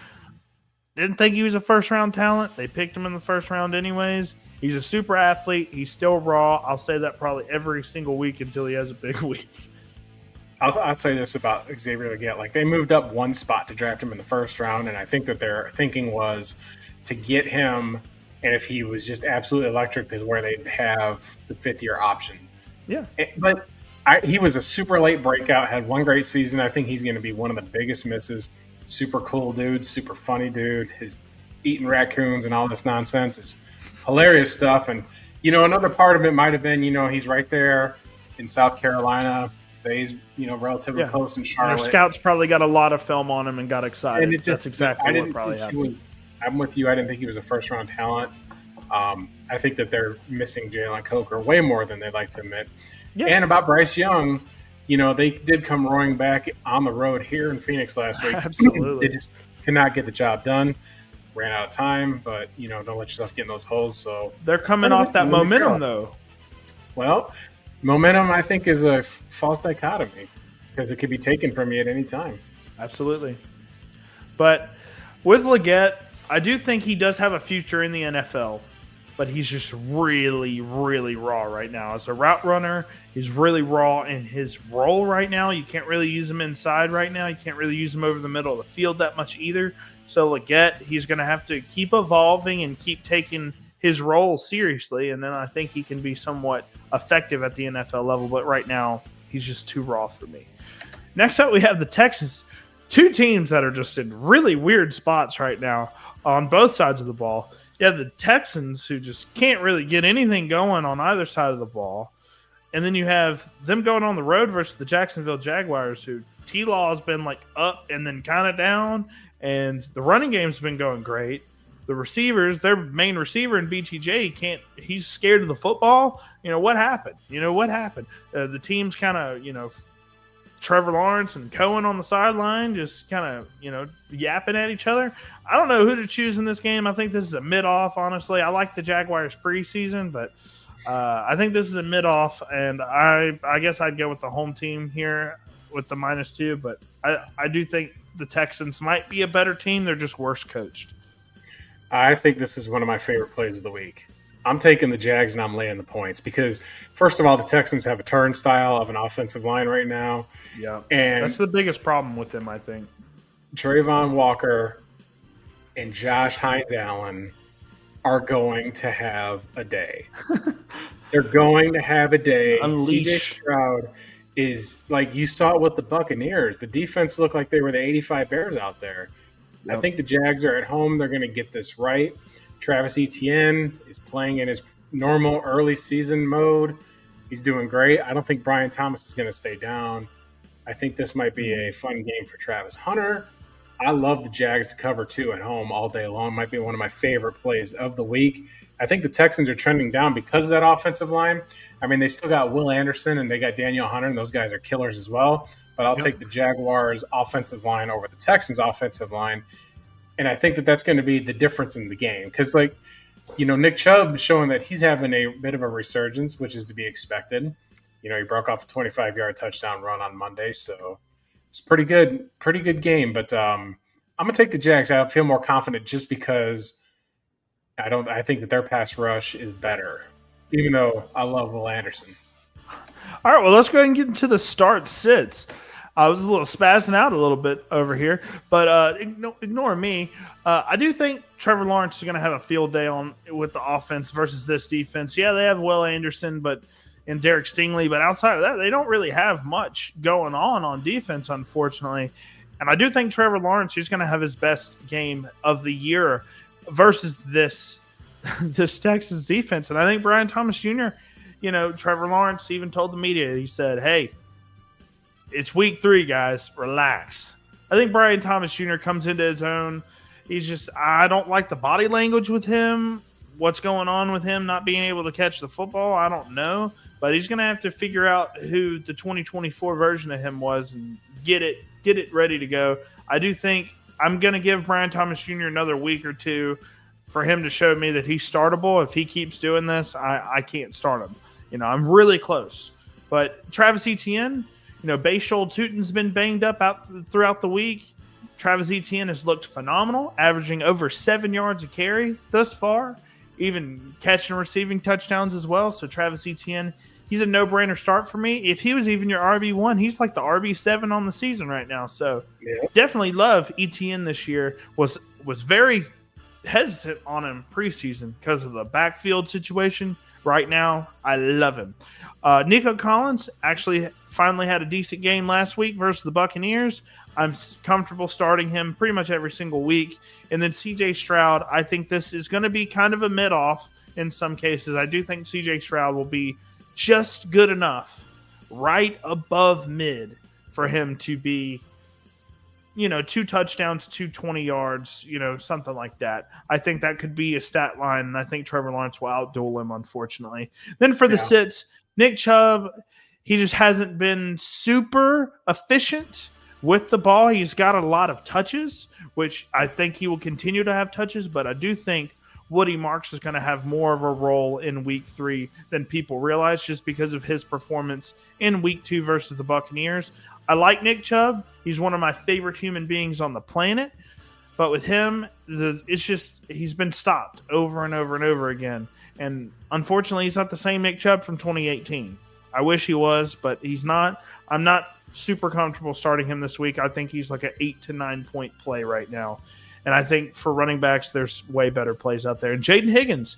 Didn't think he was a first-round talent. They picked him in the first round anyways. He's a super athlete. He's still raw. I'll say that probably every single week until he has a big week. I'll say this about Xavier Legette. Like, they moved up one spot to draft him in the first round, and I think that their thinking was to get him, and if he was just absolutely electric, is where they'd have the fifth-year option. Yeah. But he was a super late breakout, had one great season. I think he's going to be one of the biggest misses. Super cool dude, super funny dude. His eating raccoons and all this nonsense is hilarious stuff. And, you know, another part of it might have been, you know, he's right there in South Carolina, stays, you know, relatively close in Charlotte. And our scouts probably got a lot of film on him and got excited. And that's exactly what probably happened. I'm with you. I didn't think he was a first-round talent. I think that they're missing Jalen Coker way more than they'd like to admit. Yeah. And about Bryce Young, you know, they did come roaring back on the road here in Phoenix last week. Absolutely. They just could not get the job done. Ran out of time, but, you know, don't let yourself get in those holes. So they're coming off that momentum, though. Well, momentum, I think, is a false dichotomy because it could be taken from you at any time. Absolutely. But with Legette, I do think he does have a future in the NFL, but he's just really, really raw right now. As a route runner, he's really raw in his role right now. You can't really use him inside right now. You can't really use him over the middle of the field that much either. So Legette, he's going to have to keep evolving and keep taking his role seriously, and then I think he can be somewhat effective at the NFL level. But right now, he's just too raw for me. Next up, we have the Texans. Two teams that are just in really weird spots right now on both sides of the ball. You have the Texans, who just can't really get anything going on either side of the ball. And then you have them going on the road versus the Jacksonville Jaguars, who T-Law has been like up and then kind of down, and the running game's been going great. The receivers, their main receiver in BTJ, he's scared of the football. You know, what happened? The team's kind of, Trevor Lawrence and Cohen on the sideline just kind of, yapping at each other. I don't know who to choose in this game. I think this is a mid-off, honestly. I like the Jaguars preseason, but I think this is a mid-off, and I guess I'd go with the home team here with the -2, but I do think the Texans might be a better team. They're just worse coached. I think this is one of my favorite plays of the week. I'm taking the Jags and I'm laying the points because, first of all, the Texans have a turnstile of an offensive line right now. Yeah, and that's the biggest problem with them, I think. Trayvon Walker and Josh Hines-Allen are going to have a day. They're going to have a day. Unleash. CJ Stroud is like, you saw it with the Buccaneers. The defense looked like they were the 85 Bears out there. Yep. I think the Jags are at home. They're going to get this right. Travis Etienne is playing in his normal early season mode. He's doing great. I don't think Brian Thomas is going to stay down. I think this might be a fun game for Travis Hunter. I love the Jags to cover 2 at home all day long. Might be one of my favorite plays of the week. I think the Texans are trending down because of that offensive line. I mean, they still got Will Anderson and they got Daniel Hunter, and those guys are killers as well. but I'll Yep. take the Jaguars' offensive line over the Texans' offensive line. And I think that that's going to be the difference in the game. Because, Nick Chubb showing that he's having a bit of a resurgence, which is to be expected. He broke off a 25-yard touchdown run on Monday, so it's pretty good game. But I'm gonna take the Jags. I feel more confident just because I think that their pass rush is better, even though I love Will Anderson. All right, well, let's go ahead and get into the start sits. I was a little spazzing out a little bit over here, but ignore me. I do think Trevor Lawrence is going to have a field day with the offense versus this defense. Yeah, they have Will Anderson and Derek Stingley, but outside of that, they don't really have much going on defense, unfortunately. And I do think Trevor Lawrence is going to have his best game of the year versus this Texas defense. And I think Brian Thomas Jr., Trevor Lawrence even told the media, he said, hey, it's week 3, guys. Relax. I think Brian Thomas Jr. comes into his own. I don't like the body language with him. What's going on with him not being able to catch the football, I don't know. But he's going to have to figure out who the 2024 version of him was and get it ready to go. I do think I'm going to give Brian Thomas Jr. another week or two for him to show me that he's startable. If he keeps doing this, I can't start him. I'm really close. But Travis Etienne, Bayshol Tutin's been banged up out throughout the week. Travis Etienne has looked phenomenal, averaging over 7 yards a carry thus far, even catching and receiving touchdowns as well. So Travis Etienne, he's a no-brainer start for me. If he was even your RB1, he's like the RB7 on the season right now. So Definitely love Etienne this year. Was very hesitant on him preseason because of the backfield situation. Right now, I love him. Nico Collins actually finally had a decent game last week versus the Buccaneers. I'm comfortable starting him pretty much every single week. And then CJ Stroud, I think this is going to be kind of a mid-off in some cases. I do think CJ Stroud will be just good enough, right above mid, for him to be, 2 touchdowns, 220 yards, something like that. I think that could be a stat line, and I think Trevor Lawrence will outduel him, unfortunately. Then for the sits, Nick Chubb, he just hasn't been super efficient with the ball. He's got a lot of touches, which I think he will continue to have touches, but I do think Woody Marks is going to have more of a role in week 3 than people realize just because of his performance in week 2 versus the Buccaneers. I like Nick Chubb. He's one of my favorite human beings on the planet. But with him, he's been stopped over and over and over again. And unfortunately, he's not the same Nick Chubb from 2018. I wish he was, but he's not. I'm not super comfortable starting him this week. I think he's like an 8 to 9 point play right now. And I think for running backs, there's way better plays out there. And Jaden Higgins,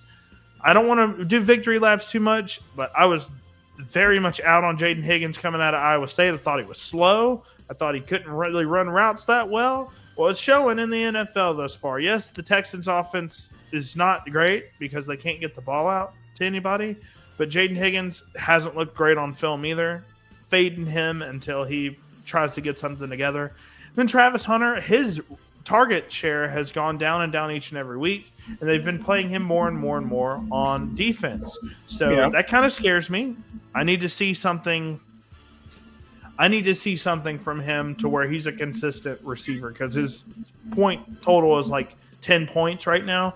I don't want to do victory laps too much, but I was very much out on Jaden Higgins coming out of Iowa State. I thought he was slow. I thought he couldn't really run routes that well. Well, it's showing in the NFL thus far. Yes, the Texans' offense is not great because they can't get the ball out to anybody, but Jaden Higgins hasn't looked great on film either. Fading him until he tries to get something together. Then Travis Hunter, his target share has gone down and down each and every week, and they've been playing him more and more and more on defense. So that kind of scares me. I need to see something from him to where he's a consistent receiver because his point total is like 10 points right now.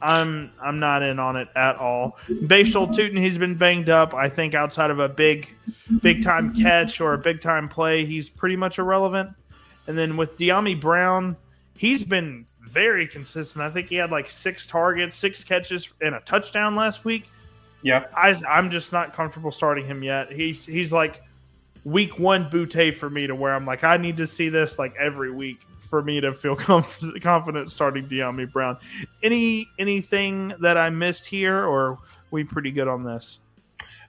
I'm not in on it at all. Bayshol Tutin, he's been banged up. I think outside of a big time catch or a big time play, he's pretty much irrelevant. And then with De'Ami Brown, he's been very consistent. I think he had like 6 targets, 6 catches, and a touchdown last week. Yeah, I'm just not comfortable starting him yet. He's like week 1 Butte for me to where I'm like, I need to see this like every week for me to feel confident starting De'Ami Brown. Anything that I missed here, or are we pretty good on this?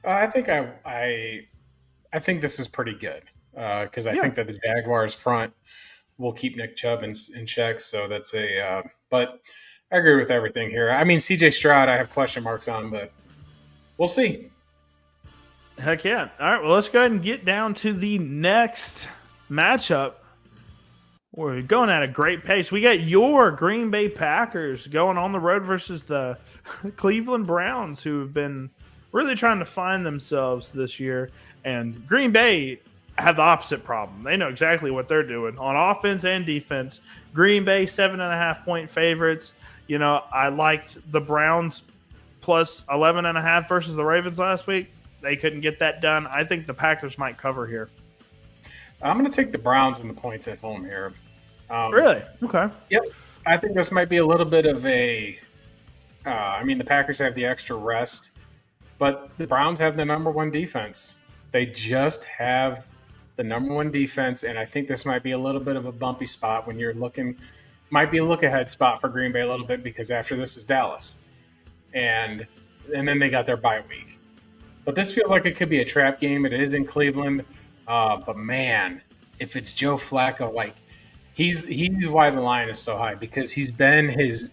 I think I think this is pretty good because I think that the Jaguars front will keep Nick Chubb in check. So that's but I agree with everything here. I mean, CJ Stroud, I have question marks on, but we'll see. Heck yeah. All right, well, let's go ahead and get down to the next matchup. We're going at a great pace. We got your Green Bay Packers going on the road versus the Cleveland Browns, who have been really trying to find themselves this year. And Green Bay have the opposite problem. They know exactly what they're doing on offense and defense. Green Bay 7.5-point favorites. You know, I liked the Browns plus 11.5 versus the Ravens last week. They couldn't get that done. I think the Packers might cover here. I'm going to take the Browns and the points at home here. Really? Okay. Yep. I think this might be a little bit of a the Packers have the extra rest, but the Browns have the number one defense. They just have the number one defense, and I think this might be a little bit of a bumpy spot when you're looking – might be a look-ahead spot for Green Bay a little bit because after this is Dallas. And then they got their bye week. But this feels like it could be a trap game. It is in Cleveland. But, man, if it's Joe Flacco, like he's why the line is so high because he's been he's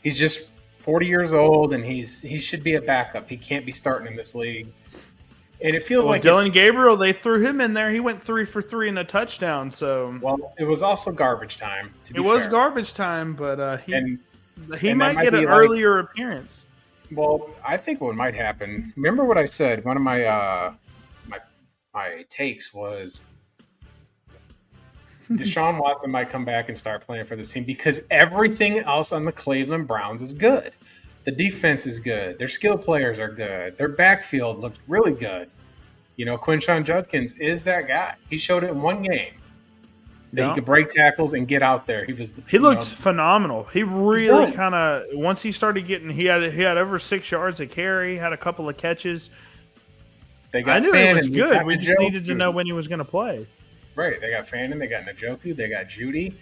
just 40 years old and he should be a backup. He can't be starting in this league. And it feels like Dylan Gabriel, they threw him in there. He went 3 for 3 and a touchdown. So it was also garbage time. It was garbage time, but he might get an earlier appearance. Well, I think what might happen. Remember what I said? One of my my takes was Deshaun Watson might come back and start playing for this team because everything else on the Cleveland Browns is good. The defense is good. Their skill players are good. Their backfield looks really good. You know, Quinshon Judkins is that guy. He showed it in one game that he could break tackles and get out there. He looked phenomenal. He really kind of once he started getting he had over 6 yards a carry, had a couple of catches. I knew it was good. We just needed to know when he was going to play. Right. They got Fannin. They got Njoku. They got Judy.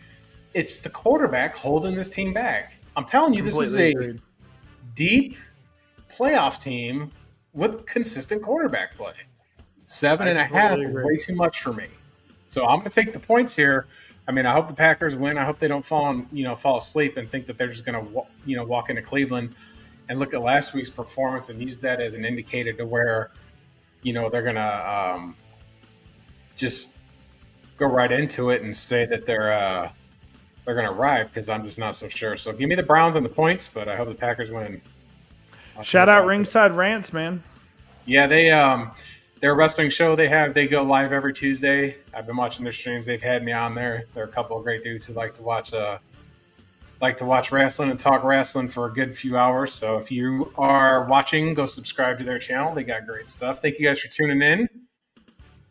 It's the quarterback holding this team back. I'm telling you, this is a deep playoff team with consistent quarterback play. 7.5 is way too much for me. So I'm going to take the points here. I mean, I hope the Packers win. I hope they don't fall asleep and think that they're just going to walk into Cleveland and look at last week's performance and use that as an indicator to where they're going to just go right into it and say that they're going to arrive because I'm just not so sure. So give me the Browns and the points, but I hope the Packers win. Shout out Ringside Rants, man. Yeah, their wrestling show they go live every Tuesday. I've been watching their streams. They've had me on there. They're a couple of great dudes who like to watch wrestling and talk wrestling for a good few hours. So if you are watching, go subscribe to their channel. They got great stuff. Thank you guys for tuning in.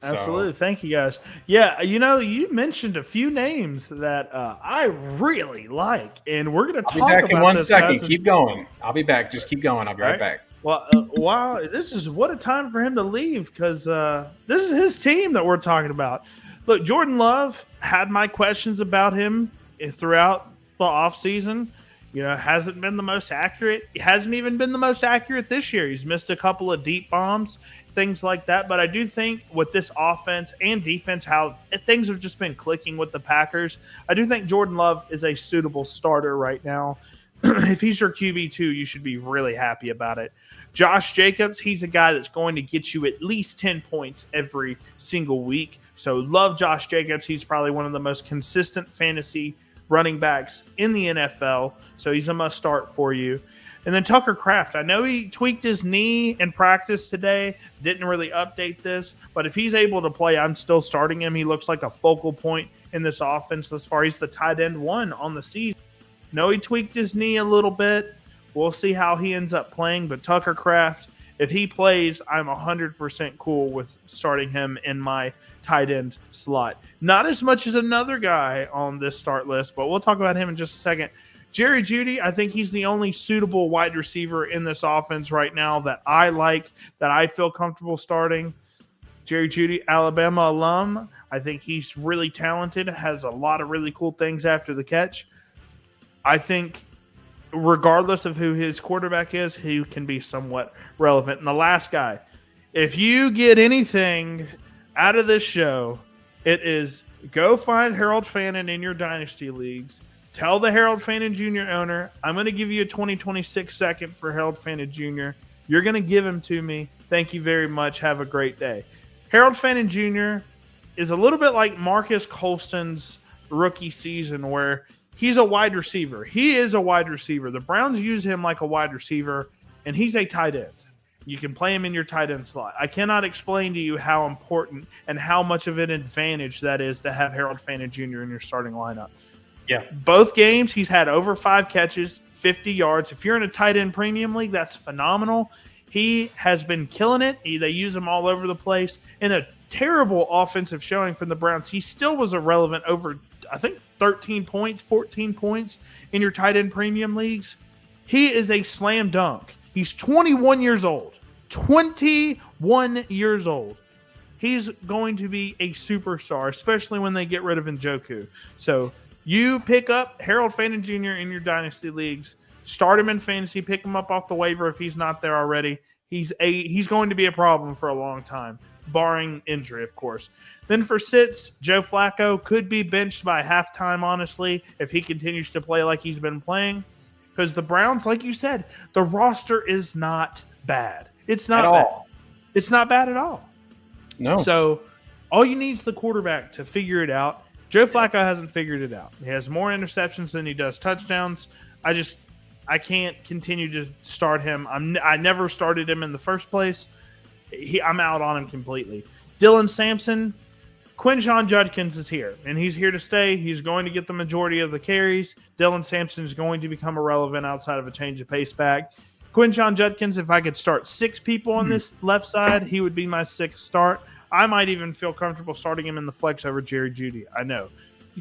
Absolutely. Thank you, guys. Yeah, you mentioned a few names that I really like, and we're going to talk about this. I'll be back in 1 second. Keep going. I'll be back. Just keep going. I'll be right back. Well, wow, this is what a time for him to leave because this is his team that we're talking about. Look, Jordan Love had my questions about him throughout the offseason. Hasn't been the most accurate. He hasn't even been the most accurate this year. He's missed a couple of deep bombs, things like that. But I do think with this offense and defense, how things have just been clicking with the Packers, I do think Jordan Love is a suitable starter right now. If he's your QB2, you should be really happy about it. Josh Jacobs, he's a guy that's going to get you at least 10 points every single week. So love Josh Jacobs. He's probably one of the most consistent fantasy running backs in the NFL. So he's a must start for you. And then Tucker Kraft, I know he tweaked his knee in practice today. Didn't really update this. But if he's able to play, I'm still starting him. He looks like a focal point in this offense thus far. He's the tight end 1 on the season. No, he tweaked his knee a little bit. We'll see how he ends up playing. But Tucker Kraft, if he plays, I'm 100% cool with starting him in my tight end slot. Not as much as another guy on this start list, but we'll talk about him in just a second. Jerry Jeudy, I think he's the only suitable wide receiver in this offense right now that I like, that I feel comfortable starting. Jerry Jeudy, Alabama alum. I think he's really talented, has a lot of really cool things after the catch. I think regardless of who his quarterback is, he can be somewhat relevant. And the last guy, if you get anything out of this show, it is go find Harold Fannin in your Dynasty leagues. Tell the Harold Fannin Jr. owner, I'm going to give you a 2026 second for Harold Fannin Jr. You're going to give him to me. Thank you very much. Have a great day. Harold Fannin Jr. is a little bit like Marcus Colston's rookie season where he's a wide receiver. He is a wide receiver. The Browns use him like a wide receiver, and he's a tight end. You can play him in your tight end slot. I cannot explain to you how important and how much of an advantage that is to have Harold Fannin Jr. in your starting lineup. Yeah. Both games, he's had over 5 catches, 50 yards. If you're in a tight end premium league, that's phenomenal. He has been killing it. They use him all over the place. In a terrible offensive showing from the Browns, he still was irrelevant over, I think, 13 points, 14 points in your tight end premium leagues. He is a slam dunk. He's 21 years old. 21 years old. He's going to be a superstar, especially when they get rid of Njoku. So you pick up Harold Fannin Jr. in your dynasty leagues, start him in fantasy, pick him up off the waiver if he's not there already. He's going to be a problem for a long time, barring injury, of course. Then for sits, Joe Flacco could be benched by halftime, honestly, if he continues to play like he's been playing. Because the Browns, like you said, the roster is not bad. It's not at bad. all. It's not bad at all. No. So all you need is the quarterback to figure it out. Joe Flacco hasn't figured it out. He has more interceptions than he does touchdowns. I can't continue to start him. I never started him in the first place. I'm out on him completely. Dylan Sampson, Quinshon Judkins is here, and he's here to stay. He's going to get the majority of the carries. Dylan Sampson is going to become irrelevant outside of a change of pace back. Quinshon Judkins, if I could start 6 people on this left side, he would be my 6th start. I might even feel comfortable starting him in the flex over Jerry Jeudy. I know.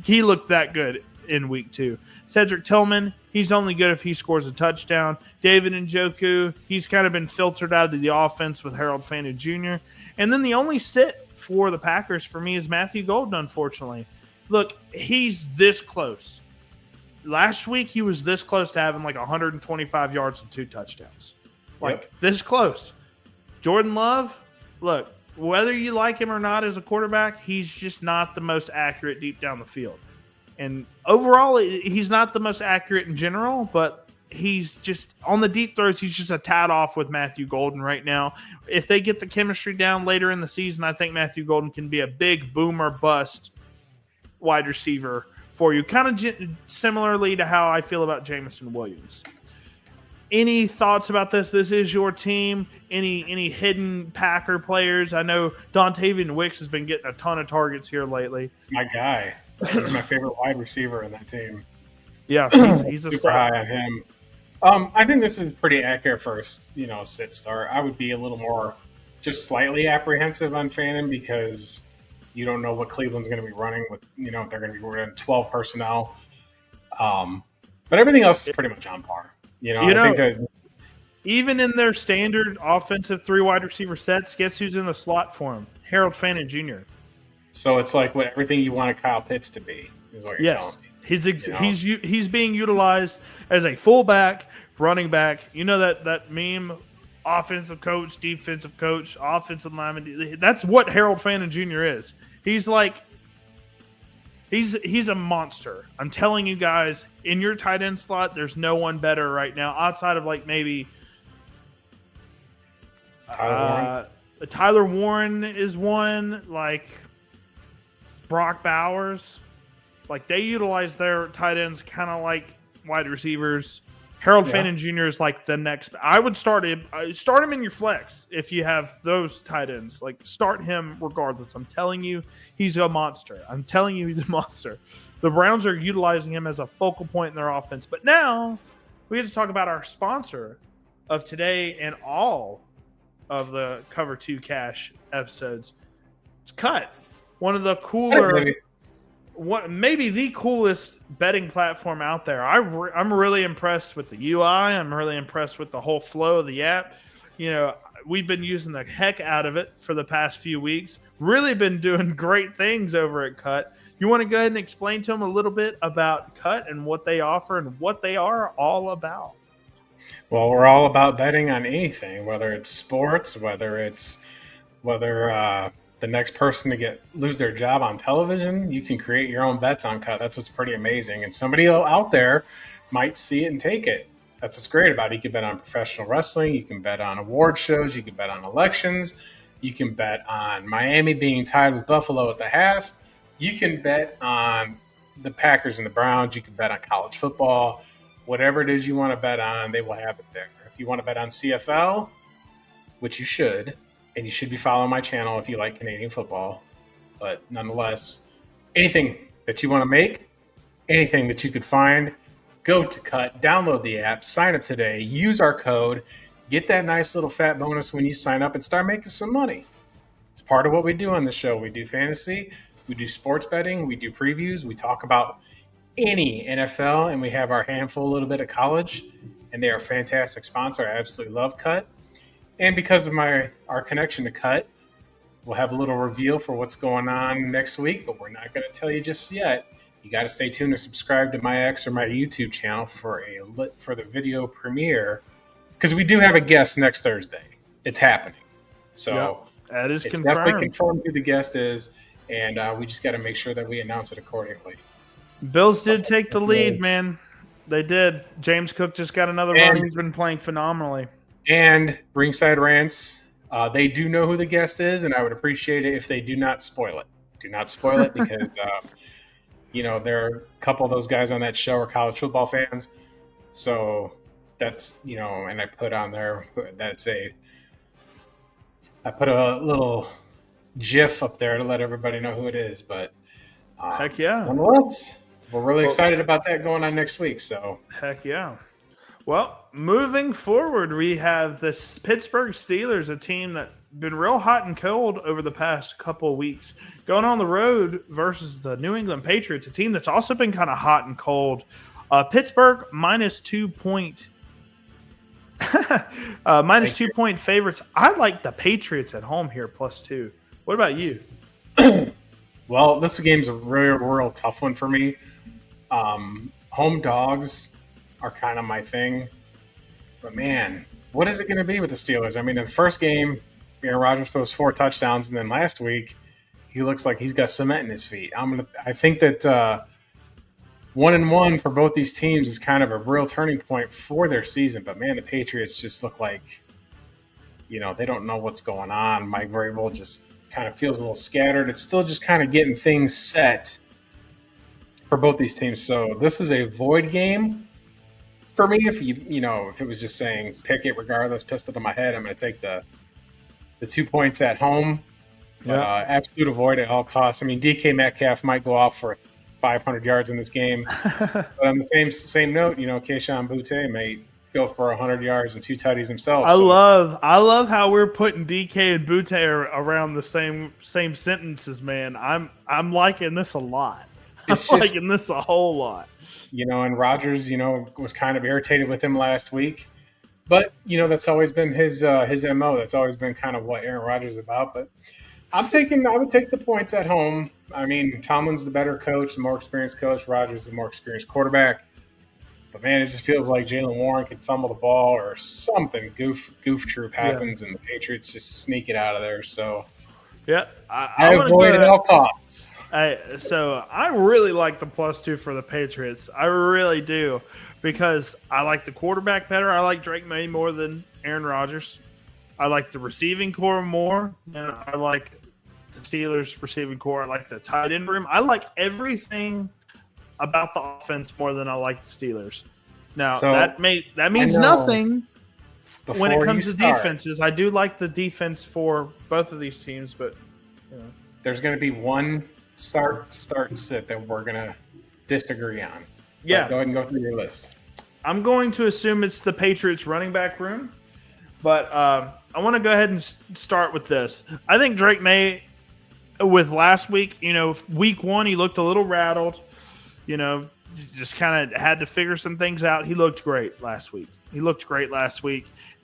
He looked that good in week 2. Cedric Tillman, he's only good if he scores a touchdown. David Njoku, he's kind of been filtered out of the offense with Harold Fannin Jr. And then the only sit for the Packers for me is Matthew Golden, unfortunately. Look, he's this close. Last week, he was this close to having like 125 yards and 2 touchdowns. This close. Jordan Love, look, whether you like him or not as a quarterback, he's just not the most accurate deep down the field. And overall, he's not the most accurate in general, but he's just on the deep throws, he's just a tad off with Matthew Golden right now. If they get the chemistry down later in the season, I think Matthew Golden can be a big boomer bust wide receiver for you, kind of similarly to how I feel about Jameson Williams. Any thoughts about this? This is your team. Any hidden Packer players? I know Dontavian Wicks has been getting a ton of targets here lately. It's my guy. He's my favorite wide receiver in that team. Yeah, he's a super star. high on him. I think this is pretty accurate first, sit start. I would be a little more just slightly apprehensive on Fannin because you don't know what Cleveland's going to be running with, if they're going to be running 12 personnel. But everything else is pretty much on par. I think that even in their standard offensive 3 wide receiver sets, guess who's in the slot for him? Harold Fannin Jr. So it's like what everything you wanted Kyle Pitts to be is what you're telling me. He's being utilized as a fullback, running back. You know that meme, offensive coach, defensive coach, offensive lineman. That's what Harold Fannin Jr. is. He's a monster. I'm telling you guys, in your tight end slot, there's no one better right now outside of like maybe Tyler Warren is one, like Brock Bowers. Like they utilize their tight ends kind of like wide receivers. Harold Fannin Jr. is like the next. I would start him in your flex if you have those tight ends. Like start him regardless. I'm telling you, he's a monster. The Browns are utilizing him as a focal point in their offense. But now we get to talk about our sponsor of today and all of the Cover 2 Cash episodes. It's Cut, one of the cooler. Maybe the coolest betting platform out there. I'm really impressed with the UI. I'm really impressed with the whole flow of the app. We've been using the heck out of it for the past few weeks. Really been doing great things over at Cut. You want to go ahead and explain to them a little bit about Cut and what they offer and what they are all about? Well, we're all about betting on anything, whether it's sports, whether the next person to lose their job on television. You can create your own bets on Cut. That's what's pretty amazing. And somebody out there might see it and take it. That's what's great about it. You can bet on professional wrestling. You can bet on award shows. You can bet on elections. You can bet on Miami being tied with Buffalo at the half. You can bet on the Packers and the Browns. You can bet on college football. Whatever it is you want to bet on, they will have it there. If you want to bet on CFL, which you should, and you should be following my channel if you like Canadian football. But nonetheless, anything that you want to make, anything that you could find, go to Cut, download the app, sign up today, use our code, get that nice little fat bonus when you sign up, and start making some money. It's part of what we do on the show. We do fantasy, we do sports betting, we do previews, we talk about any NFL, and we have our handful a little bit of college, and they are a fantastic sponsor. I absolutely love Cut. And because of our connection to Cut, we'll have a little reveal for what's going on next week, but we're not going to tell you just yet. You got to stay tuned and subscribe to my X or my YouTube channel for the video premiere, because we do have a guest next Thursday. It's happening. So that is it's confirmed. Definitely confirmed who the guest is, and we just got to make sure that we announce it accordingly. Bills did take the lead, man. They did. James Cook just got another run. He's been playing phenomenally. And Ringside Rants, they do know who the guest is, and I would appreciate it if they do not spoil it. Do not spoil it because, there are a couple of those guys on that show are college football fans. So that's, and I put on there I put a little GIF up there to let everybody know who it is. But heck yeah. Nonetheless, we're really excited about that going on next week. So heck yeah. Well, moving forward, we have the Pittsburgh Steelers, a team that's been real hot and cold over the past couple of weeks, going on the road versus the New England Patriots, a team that's also been kind of hot and cold. Pittsburgh minus 2 point favorites. I like the Patriots at home here, +2. What about you? Well, this game's a real tough one for me. Home dogs are kind of my thing. But, man, what is it going to be with the Steelers? I mean, in the first game, Aaron Rodgers throws 4 touchdowns, and then last week he looks like he's got cement in his feet. I think that 1-1 for both these teams is kind of a real turning point for their season. But, man, the Patriots just look like, they don't know what's going on. Mike Vrabel just kind of feels a little scattered. It's still just kind of getting things set for both these teams. So this is a void game for me. If if it was just saying pick it regardless, pistol to my head, I'm going to take the 2 points at home. Yeah. Absolute avoid at all costs. I mean, DK Metcalf might go off for 500 yards in this game. But on the same note, Keyshawn Butte may go for 100 yards and 2 tutties himself. I love how we're putting DK and Butte around the same sentences, man. I'm liking this a lot. Liking this a whole lot. And Rodgers, was kind of irritated with him last week. But, that's always been his MO. That's always been kind of what Aaron Rodgers is about. But I would take the points at home. I mean, Tomlin's the better coach, the more experienced coach. Rodgers is the more experienced quarterback. But, man, it just feels like Jaylen Warren could fumble the ball or something goof troop happens, and the Patriots just sneak it out of there. So, yeah, I avoid at all costs. So I really like the +2 for the Patriots. I really do, because I like the quarterback better. I like Drake May more than Aaron Rodgers. I like the receiving core more, and I like the Steelers' receiving core. I like the tight end room. I like everything about the offense more than I like the Steelers. Now, so, that means nothing when it comes to defenses. I do like the defense for both of these teams, but there's going to be one start and sit that we're going to disagree on. Yeah. But go ahead and go through your list. I'm going to assume it's the Patriots running back room, but I want to go ahead and start with this. I think Drake May, with last week, week 1, he looked a little rattled. Just kind of had to figure some things out. He looked great last week.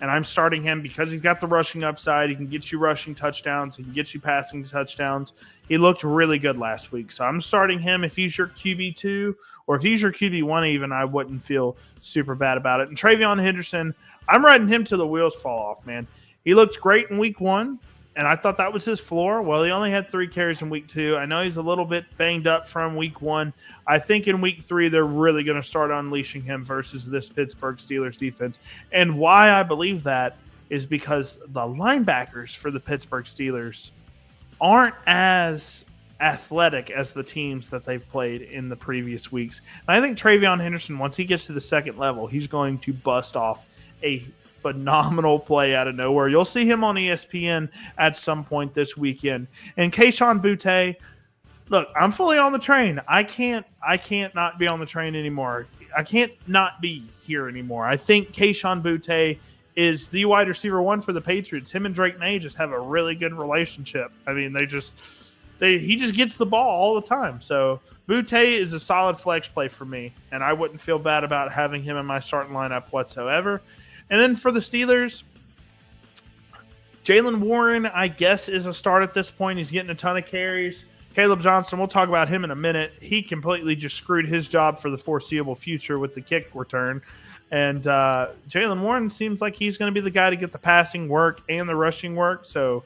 And I'm starting him because he's got the rushing upside. He can get you rushing touchdowns. He can get you passing touchdowns. He looked really good last week. So I'm starting him. If he's your QB2 or if he's your QB1 even, I wouldn't feel super bad about it. And Travion Henderson, I'm riding him till the wheels fall off, man. He looked great in week 1. And I thought that was his floor. Well, he only had 3 carries in week 2. I know he's a little bit banged up from week 1. I think in week 3, they're really going to start unleashing him versus this Pittsburgh Steelers defense. And why I believe that is because the linebackers for the Pittsburgh Steelers aren't as athletic as the teams that they've played in the previous weeks. And I think Travion Henderson, once he gets to the second level, he's going to bust off a phenomenal play out of nowhere. You'll see him on ESPN at some point this weekend. And Kayshon Boutte, look, I'm fully on the train. I can't not be on the train anymore. I can't not be here anymore. I think Kayshon Boutte is the wide receiver one for the Patriots. Him and Drake May just have a really good relationship. I mean, he just gets the ball all the time. So Boutte is a solid flex play for me, and I wouldn't feel bad about having him in my starting lineup whatsoever. And then for the Steelers, Jaylen Warren, I guess, is a start at this point. He's getting a ton of carries. Caleb Johnson, we'll talk about him in a minute. He completely just screwed his job for the foreseeable future with the kick return. And Jaylen Warren seems like he's going to be the guy to get the passing work and the rushing work. So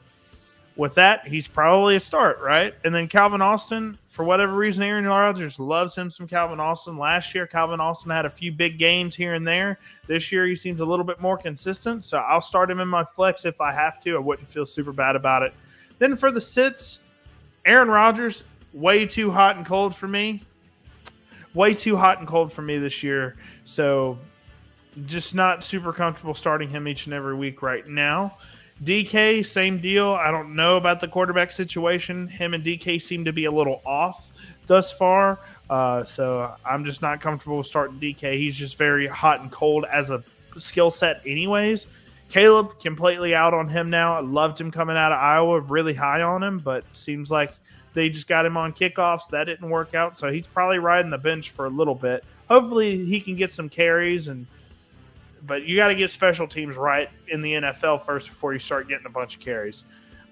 with that, he's probably a start, right? And then Calvin Austin, for whatever reason, Aaron Rodgers loves him some Calvin Austin. Last year, Calvin Austin had a few big games here and there. This year, he seems a little bit more consistent. So I'll start him in my flex if I have to. I wouldn't feel super bad about it. Then for the sits, Aaron Rodgers, way too hot and cold for me. Way too hot and cold for me this year. So just not super comfortable starting him each and every week right now. DK, same deal. I don't know about the quarterback situation. Him and DK seem to be a little off thus far. So I'm just not comfortable with starting DK. He's just very hot and cold as a skill set anyways. Caleb, completely out on him now. I loved him coming out of Iowa, really high on him, but seems like they just got him on kickoffs. That didn't work out, so he's probably riding the bench for a little bit. Hopefully he can get some carries, but you got to get special teams right in the NFL first before you start getting a bunch of carries.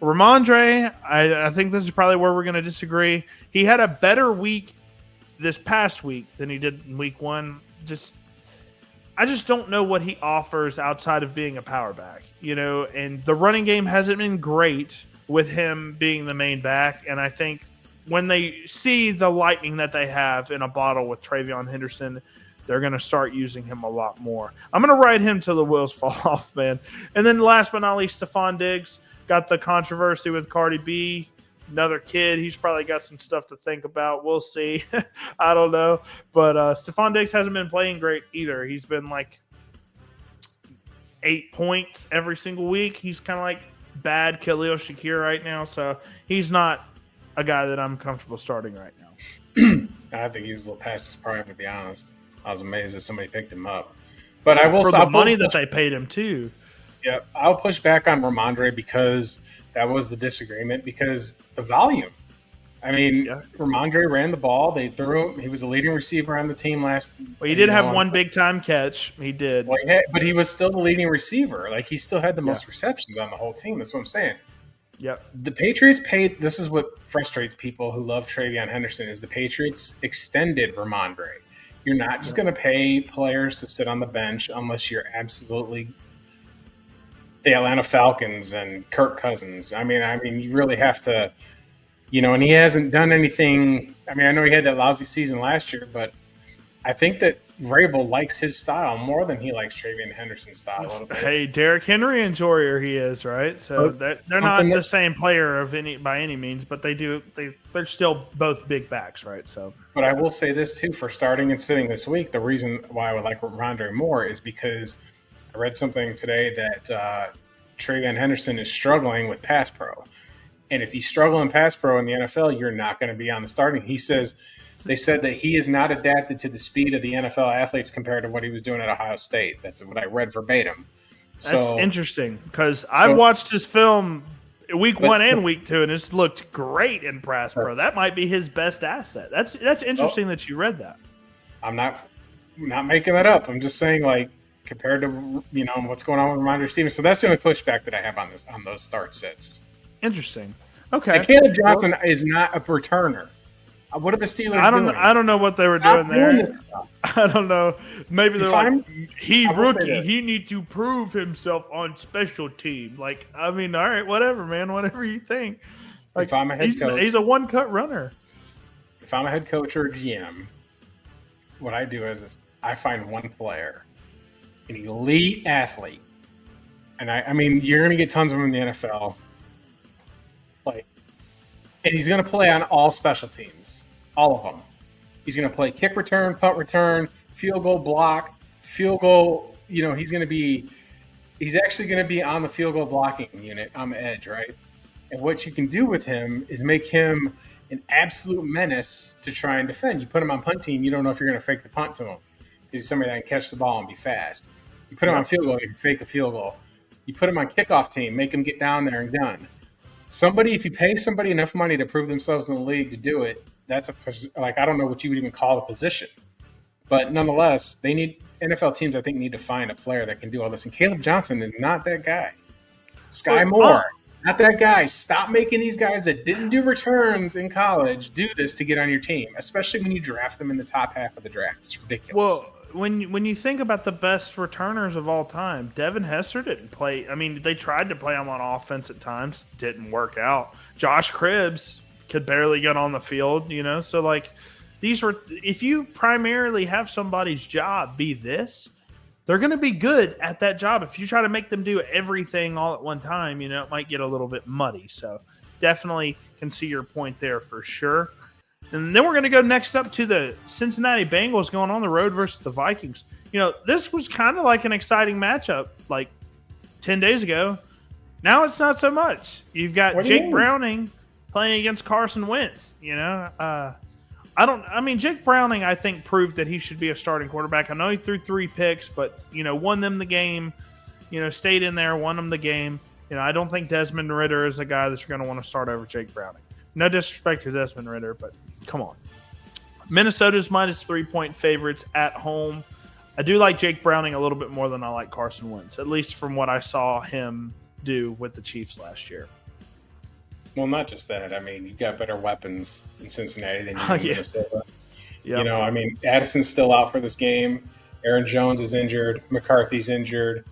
Ramondre, I think this is probably where we're going to disagree. He had a better week this past week than he did in week one. I just don't know what he offers outside of being a power back, and the running game hasn't been great with him being the main back. And I think when they see the lightning that they have in a bottle with Travion Henderson, they're going to start using him a lot more. I'm going to ride him till the wheels fall off, man. And then last but not least, Stephon Diggs got the controversy with Cardi B. Another kid, he's probably got some stuff to think about. We'll see. I don't know. But Stephon Diggs hasn't been playing great either. He's been like 8 points every single week. He's kind of like bad Khalil Shakir right now. So he's not a guy that I'm comfortable starting right now. I think he's a little past his prime, to be honest. I was amazed that somebody picked him up. But I will for the money that they paid him too. Yeah, I'll push back on Ramondre because that was the disagreement, because the volume. I mean, Ramondre ran the ball. They threw him. He was the leading receiver on the team last. Well, he did have one big-time catch. He did. Well, but he was still the leading receiver. Like, he still had the most receptions on the whole team. That's what I'm saying. Yep. The Patriots paid – this is what frustrates people who love Travion Henderson is the Patriots extended Ramondre. You're not just going to pay players to sit on the bench unless you're absolutely the Atlanta Falcons and Kirk Cousins. I mean, you really have to – and he hasn't done anything. I mean, I know he had that lousy season last year, but I think that Vrabel likes his style more than he likes Travion Henderson's style a little bit. Hey, Derrick Henry enjoyer he is, right? So they're not the same player by any means, but they're still both big backs, right? So, but I will say this too, for starting and sitting this week, the reason why I would like Ramondre more is because I read something today that Travion Henderson is struggling with pass pro. And if you struggle in pass pro in the NFL, you're not going to be on the starting. They said that he is not adapted to the speed of the NFL athletes compared to what he was doing at Ohio State. That's what I read verbatim. That's interesting because I've watched his film week 1 and week 2, and it's looked great in pass pro. That might be his best asset. That's interesting that you read that. I'm not making that up. I'm just saying, like, compared to what's going on with Ramondre Stevenson. So that's the only pushback that I have on those start sits. Interesting. Okay. And Caleb Johnson is not a returner. What are the Steelers doing? I don't know what they were doing there. I don't know. Maybe they're like, he rookie. He needs to prove himself on special team. Like, I mean, all right, whatever, man. Whatever you think. Like, if I'm a head coach, he's a one-cut runner. If I'm a head coach or a GM, what I do is I find one player, an elite athlete, and I mean, you're going to get tons of them in the NFL. And he's going to play on all special teams, all of them. He's going to play kick return, punt return, field goal block, field goal. He's going to be he's actually going to be on the field goal blocking unit on the edge, right? And what you can do with him is make him an absolute menace to try and defend. You put him on punt team, you don't know if you're going to fake the punt to him because he's somebody that can catch the ball and be fast. You put him on field goal, you can fake a field goal. You put him on kickoff team, make him get down there and gun. If you pay somebody enough money to prove themselves in the league to do it, that's I don't know what you would even call the position. But nonetheless, NFL teams, I think, need to find a player that can do all this. And Caleb Johnson is not that guy. Sky Moore, not that guy. Stop making these guys that didn't do returns in college do this to get on your team, especially when you draft them in the top half of the draft. It's ridiculous. Well, when you think about the best returners of all time, Devin Hester didn't play. I mean, they tried to play him on offense at times. Didn't work out. Josh Cribbs could barely get on the field, So, like, if you primarily have somebody's job be this, they're going to be good at that job. If you try to make them do everything all at one time, it might get a little bit muddy. So definitely can see your point there for sure. And then we're going to go next up to the Cincinnati Bengals going on the road versus the Vikings. This was kind of like an exciting matchup like 10 days ago. Now it's not so much. You've got Jake Browning playing against Carson Wentz, Jake Browning, I think, proved that he should be a starting quarterback. I know he threw 3 picks, but, won them the game, stayed in there, won them the game. I don't think Desmond Ridder is a guy that you're going to want to start over Jake Browning. No disrespect to Desmond Ridder, but come on. Minnesota's minus 3-point favorites at home. I do like Jake Browning a little bit more than I like Carson Wentz, at least from what I saw him do with the Chiefs last year. Well, not just that. You've got better weapons in Cincinnati than you do in Minnesota. Yep. Addison's still out for this game. Aaron Jones is injured. McCarthy's injured.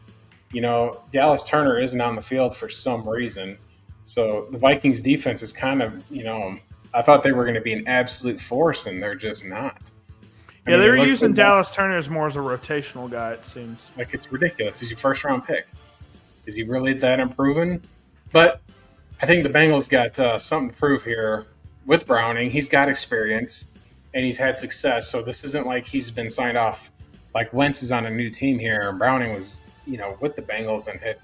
Dallas Turner isn't on the field for some reason. So the Vikings defense is kind of, I thought they were going to be an absolute force, and they're just not. They were using Dallas Turner more as a rotational guy, it seems. Like, it's ridiculous. He's your first-round pick. Is he really that unproven? But I think the Bengals got something to prove here with Browning. He's got experience, and he's had success. So this isn't like he's been signed off like Wentz is on a new team here. And Browning was, with the Bengals and had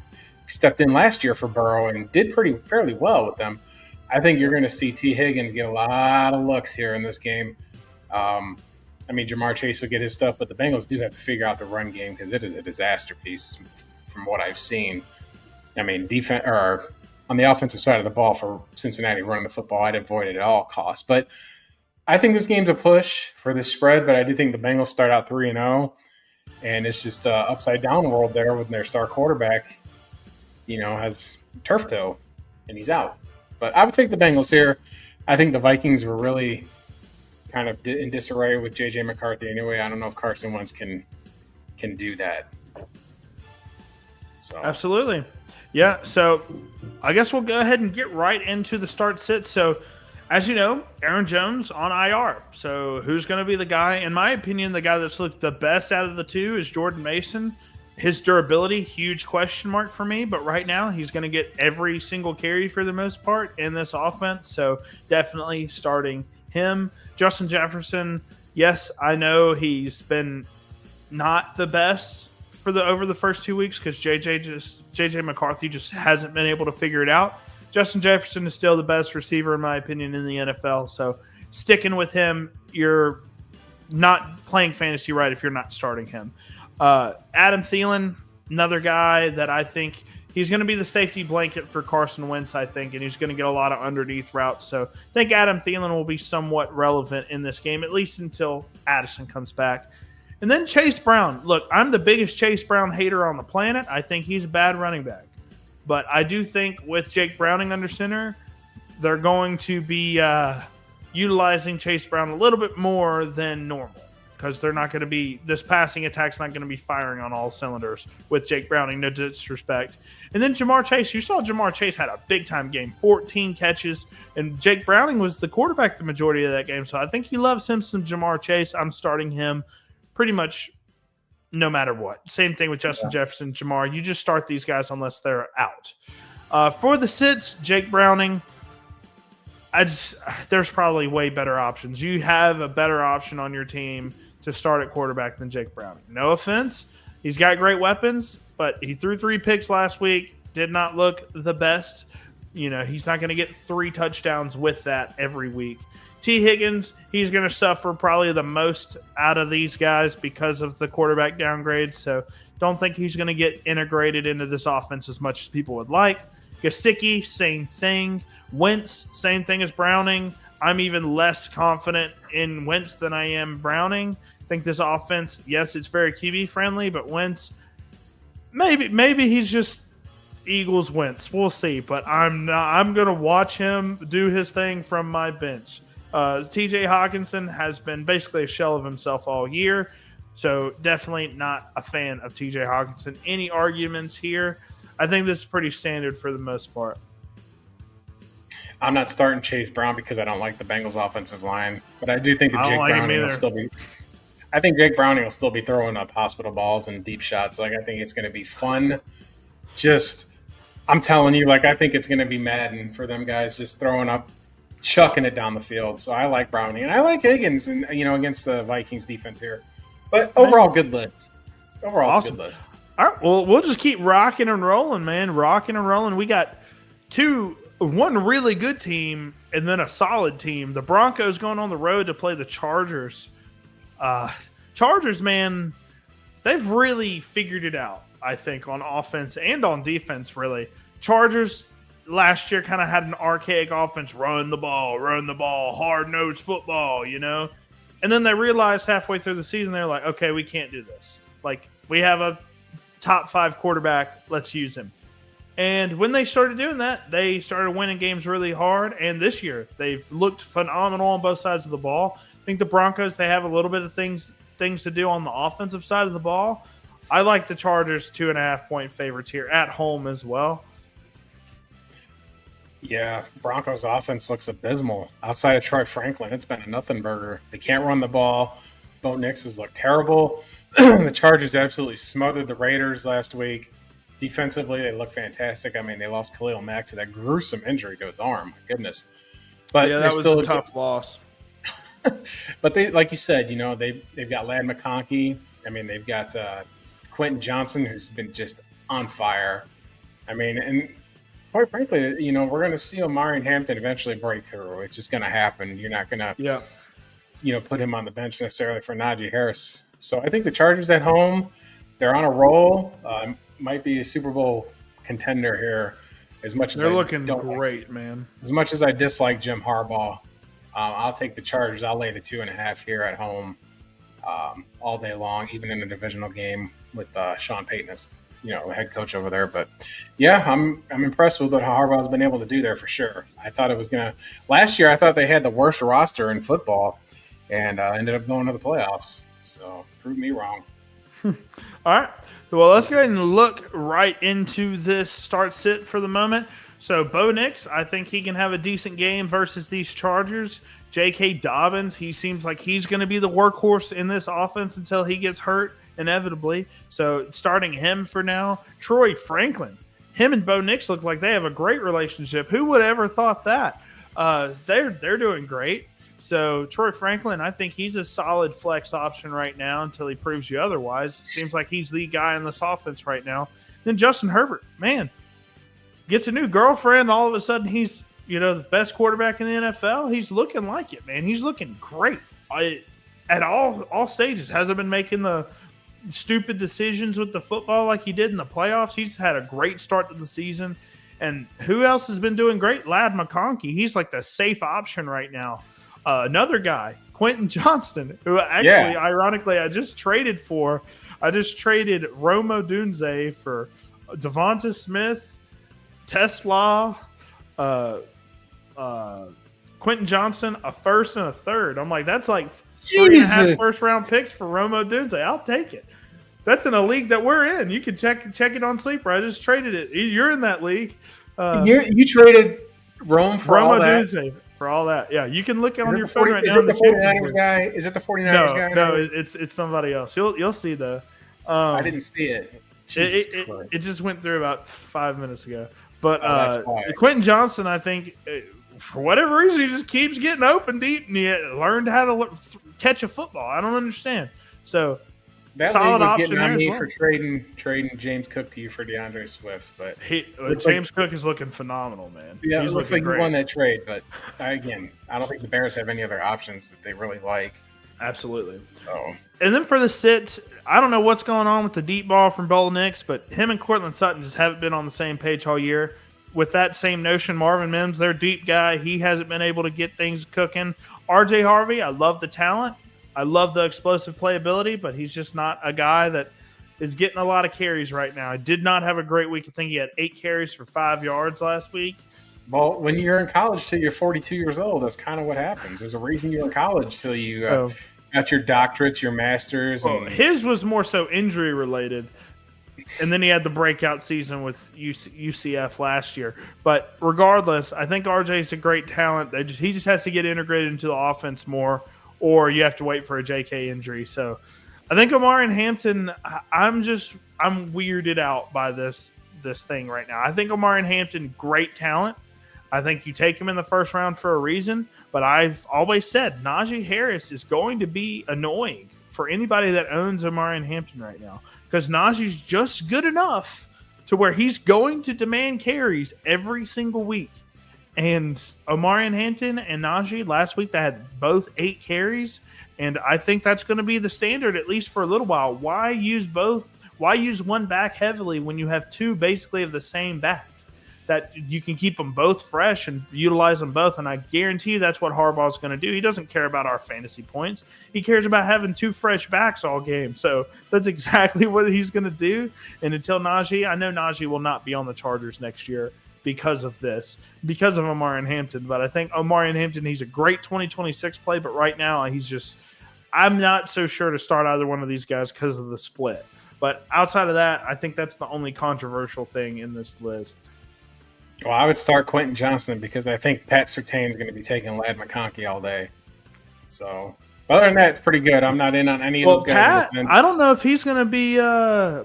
stepped in last year for Burrow and did fairly well with them. I think you're going to see T. Higgins get a lot of looks here in this game. Jamar Chase will get his stuff, but the Bengals do have to figure out the run game because it is a disaster piece from what I've seen. Defense or on the offensive side of the ball for Cincinnati running the football, I'd avoid it at all costs. But I think this game's a push for this spread, but I do think the Bengals start out 3-0, and it's just an upside-down world there with their star quarterback, has turf toe, and he's out. But I would take the Bengals here. I think the Vikings were really kind of in disarray with J.J. McCarthy anyway. I don't know if Carson Wentz can do that. So absolutely. Yeah, so I guess we'll go ahead and get right into the start sit. So, as you know, Aaron Jones on IR. So who's going to be the guy? In my opinion, the guy that's looked the best out of the two is Jordan Mason. His durability, huge question mark for me. But right now, he's going to get every single carry for the most part in this offense. So definitely starting him. Justin Jefferson, yes, I know he's been not the best over the first 2 weeks because JJ McCarthy just hasn't been able to figure it out. Justin Jefferson is still the best receiver, in my opinion, in the NFL. So sticking with him, you're not playing fantasy right if you're not starting him. Adam Thielen, another guy that I think he's going to be the safety blanket for Carson Wentz, I think, and he's going to get a lot of underneath routes. So I think Adam Thielen will be somewhat relevant in this game, at least until Addison comes back. And then Chase Brown. Look, I'm the biggest Chase Brown hater on the planet. I think he's a bad running back. But I do think with Jake Browning under center, they're going to be utilizing Chase Brown a little bit more than normal because they're not going to be – this passing attack's not going to be firing on all cylinders with Jake Browning, no disrespect. And then Jamar Chase. You saw Jamar Chase had a big-time game, 14 catches, and Jake Browning was the quarterback the majority of that game. So I think he loves him some Jamar Chase. I'm starting him pretty much no matter what. Same thing with Justin Jefferson, Jamar. You just start these guys unless they're out. For the sits, Jake Browning, there's probably way better options. You have a better option on your team to start at quarterback than Jake Browning. No offense. He's got great weapons, but he threw 3 picks last week. Did not look the best. He's not going to get 3 touchdowns with that every week. T. Higgins, he's going to suffer probably the most out of these guys because of the quarterback downgrade. So don't think he's going to get integrated into this offense as much as people would like. Gesicki, same thing. Wentz, same thing as Browning. I'm even less confident in Wentz than I am Browning. I think this offense, yes, it's very QB friendly, but Wentz, maybe he's just Eagles Wentz. We'll see, but I'm going to watch him do his thing from my bench. TJ Hawkinson has been basically a shell of himself all year, so definitely not a fan of TJ Hawkinson. Any arguments here? I think this is pretty standard for the most part. I'm not starting Chase Brown because I don't like the Bengals offensive line, but I do think that Jake Browning will still be. I think Jake Browning will still be throwing up hospital balls and deep shots. I think it's going to be fun. I'm telling you, I think it's going to be Madden for them guys, just throwing up, chucking it down the field. So I like Browning and I like Higgins, and against the Vikings defense here. But overall, good list. Overall, awesome. It's a good list. All right, well, we'll just keep rocking and rolling, man. Rocking and rolling. We got one really good team and then a solid team. The Broncos going on the road to play the Chargers. Chargers, man, they've really figured it out, I think, on offense and on defense, really. Chargers last year kind of had an archaic offense, run the ball, hard-nosed football, And then they realized halfway through the season, they're like, okay, we can't do this. We have a top 5 quarterback, let's use him. And when they started doing that, they started winning games really hard. And this year, they've looked phenomenal on both sides of the ball. I think the Broncos, they have a little bit of things to do on the offensive side of the ball. I like the Chargers 2.5-point favorites here at home as well. Yeah, Broncos offense looks abysmal. Outside of Troy Franklin, it's been a nothing burger. They can't run the ball. Bo Nix has looked terrible. The Chargers absolutely smothered the Raiders last week. Defensively, they look fantastic. They lost Khalil Mack to that gruesome injury to his arm. My goodness. But yeah, that was still a tough loss. But they, like you said, they've got Ladd McConkey. They've got Quentin Johnson, who's been just on fire. And quite frankly, we're going to see Omari Hampton eventually break through. It's just going to happen. You're not going to, put him on the bench necessarily for Najee Harris. So I think the Chargers at home, they're on a roll. Might be a Super Bowl contender here. As much as they're looking great, man. As much as I dislike Jim Harbaugh, I'll take the Chargers. I'll lay the 2.5 here at home all day long, even in a divisional game with Sean Payton as head coach over there. But yeah, I'm impressed with what Harbaugh's been able to do there for sure. I thought it was gonna last year. I thought they had the worst roster in football, and ended up going to the playoffs. So prove me wrong. All right. Well, let's go ahead and look right into this start sit for the moment. So Bo Nix, I think he can have a decent game versus these Chargers. J.K. Dobbins, he seems like he's going to be the workhorse in this offense until he gets hurt, inevitably. So starting him for now. Troy Franklin, him and Bo Nix look like they have a great relationship. Who would ever thought that? They're doing great. So Troy Franklin, I think he's a solid flex option right now until he proves you otherwise. Seems like he's the guy in this offense right now. Then Justin Herbert, man, gets a new girlfriend. All of a sudden, he's the best quarterback in the NFL. He's looking like it, man. He's looking great at all stages. Hasn't been making the stupid decisions with the football like he did in the playoffs. He's had a great start to the season. And who else has been doing great? Ladd McConkey. He's like the safe option right now. Another guy, Quentin Johnston, who actually, ironically, I just traded Rome Odunze for Devonta Smith, Tesla, Quentin Johnson, a first and a third. I'm like, that's like 3.5 first-round picks for Rome Odunze. I'll take it. That's in a league that we're in. You can check it on Sleeper. I just traded it. You're in that league. You traded Rome for all Odunze. that? For all that, yeah, you can look on your phone right now. Is it the 49ers guy? Is it the 49ers guy? No, it's somebody else. You'll see though. I didn't see it. It just went through about 5 minutes ago. But Quentin Johnson, I think, for whatever reason, he just keeps getting open deep, and he learned how to catch a football. I don't understand. So that league solid was option getting there on as me well. for trading James Cook to you for DeAndre Swift, but James Cook is looking phenomenal, man. yeah, He's it looks like looking you won great. that trade. But I don't think the Bears have any other options that they really like. Absolutely. So And then for the sit, I don't know what's going on with the deep ball from Bo Nix, but him and Cortland Sutton just haven't been on the same page all year. With that same notion, Marvin Mims, their deep guy, he hasn't been able to get things cooking. RJ Harvey, I love the talent. I love the explosive playability, but he's just not a guy that is getting a lot of carries right now. I did not have a great week. I think he had 8 carries for 5 yards last week. well, when you're in college till you're 42 years old, that's kind of what happens. There's a reason you're in college till you got your doctorates, your masters. Well, his was more so injury related, and then he had the breakout season with UCF last year. But regardless, I think RJ is a great talent. He just has to get integrated into the offense more, or you have to wait for a JK injury. So I think Omarion Hampton, I'm weirded out by this thing right now. I think Omarion Hampton, great talent. I think you take him in the first round for a reason, but I've always said Najee Harris is going to be annoying for anybody that owns Omarion Hampton right now, because Najee's just good enough to where he's going to demand carries every single week. And Omarion Hampton and Najee last week, they had both 8 carries, and I think that's going to be the standard at least for a little while. Why use both? Why use one back heavily when you have 2 basically of the same back? That you can keep them both fresh and utilize them both. And I guarantee you that's what Harbaugh's going to do. He doesn't care about our fantasy points. He cares about having 2 fresh backs all game. So that's exactly what he's going to do. And until Najee, I know Najee will not be on the Chargers next year because of this, because of Omarion Hampton. But I think Omarion Hampton, he's a great 2026 play. But right now, I'm not so sure to start either one of these guys because of the split. But outside of that, I think that's the only controversial thing in this list. Well, I would start Quentin Johnston because I think Pat Surtain is going to be taking Ladd McConkey all day. So, other than that, it's pretty good. I'm not in on any of those guys. Pat, I don't know if he's going to be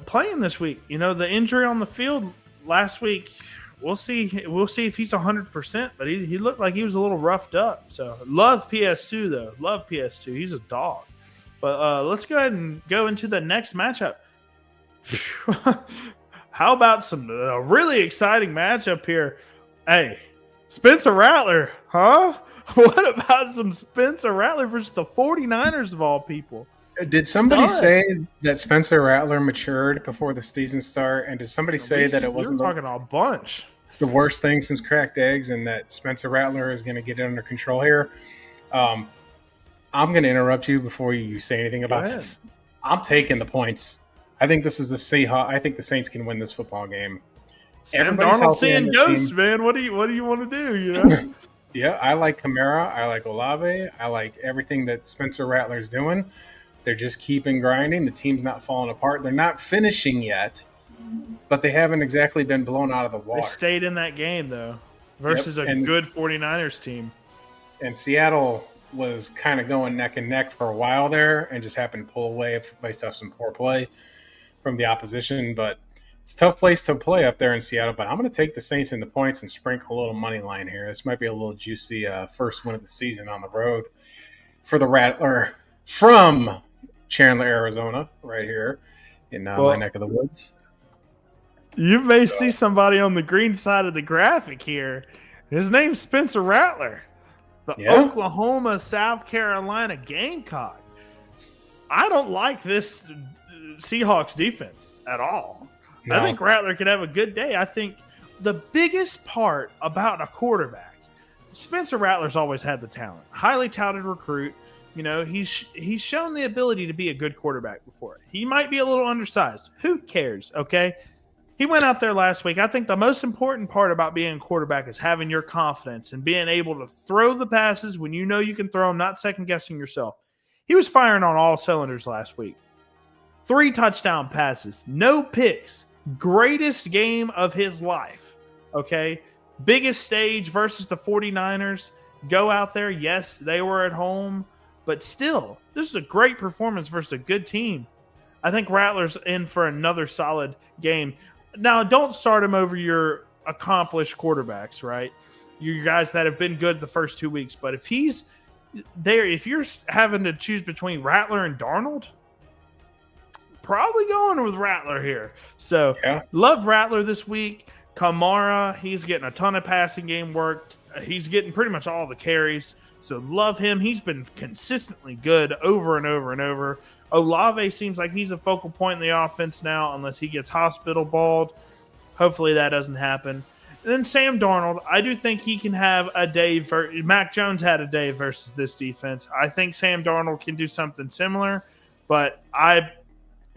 playing this week. You know, the injury on the field last week, we'll see. We'll see if he's 100%, but he looked like he was a little roughed up. So, love PS2, though. Love PS2. He's a dog. But let's go ahead and go into the next matchup. How about some really exciting matchup here? Hey, Spencer Rattler, huh? What about some Spencer Rattler versus the 49ers of all people? Did somebody say that Spencer Rattler matured before the season start? And did somebody say that it wasn't talking a bunch the worst thing since cracked eggs and that Spencer Rattler is going to get it under control here? I'm going to interrupt you before you say anything about this. I'm taking the points. I think this is the Seahawks. I think the Saints can win this football game. Everybody's seeing ghosts, man. What do you want to do? You know? Yeah, I like Kamara. I like Olave. I like everything that Spencer Rattler's doing. They're just keeping grinding. The team's not falling apart. They're not finishing yet, but they haven't exactly been blown out of the water. They stayed in that game, though, versus a good 49ers team. And Seattle was kind of going neck and neck for a while there and just happened to pull away based off some poor play from the opposition. But it's a tough place to play up there in Seattle. But I'm going to take the Saints in the points and sprinkle a little money line here. This might be a little juicy first win of the season on the road for the Rattler from Chandler, Arizona, right here in my neck of the woods. You may see somebody on the green side of the graphic here. His name's Spencer Rattler, the Oklahoma, South Carolina Gamecock. I don't like this Seahawks defense at all. No. I think Rattler could have a good day. I think the biggest part about a quarterback, Spencer Rattler's always had the talent. Highly touted recruit. You know, he's shown the ability to be a good quarterback before. He might be a little undersized. Who cares, okay? He went out there last week. I think the most important part about being a quarterback is having your confidence and being able to throw the passes when you know you can throw them, not second-guessing yourself. He was firing on all cylinders last week. 3 touchdown passes, no picks. Greatest game of his life, okay? Biggest stage versus the 49ers. Go out there. Yes, they were at home, but still, this is a great performance versus a good team. I think Rattler's in for another solid game. Now, don't start him over your accomplished quarterbacks, right? You guys that have been good the first 2 weeks. But if he's there, if you're having to choose between Rattler and Darnold, probably going with Rattler here. So Yeah. love Rattler this week. Kamara, he's getting a ton of passing game work. He's getting pretty much all the carries. So love him. He's been consistently good over and over and over. Olave seems like he's a focal point in the offense now, unless he gets hospital balled. Hopefully that doesn't happen. And then Sam Darnold, I do think he can have a day. Mac Jones had a day versus this defense. I think Sam Darnold can do something similar, but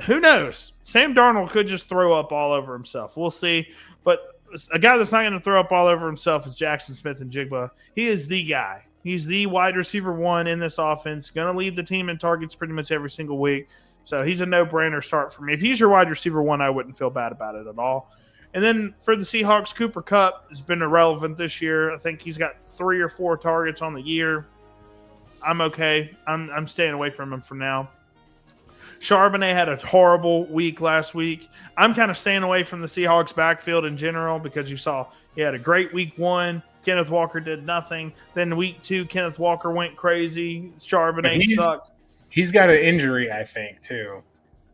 who knows? Sam Darnold could just throw up all over himself. We'll see. But a guy that's not going to throw up all over himself is Jackson Smith-Njigba. He is the guy. He's the wide receiver one in this offense. Going to lead the team in targets pretty much every single week. So he's a no-brainer start for me. If he's your wide receiver one, I wouldn't feel bad about it at all. And then for the Seahawks, Cooper Kupp has been irrelevant this year. I think he's got 3 or 4 targets on the year. I'm okay. I'm staying away from him for now. Charbonnet had a horrible week last week. I'm kind of staying away from the Seahawks backfield in general because you saw he had a great week 1. Kenneth Walker did nothing. Then week 2, Kenneth Walker went crazy. Charbonnet sucked. He's got an injury, I think, too.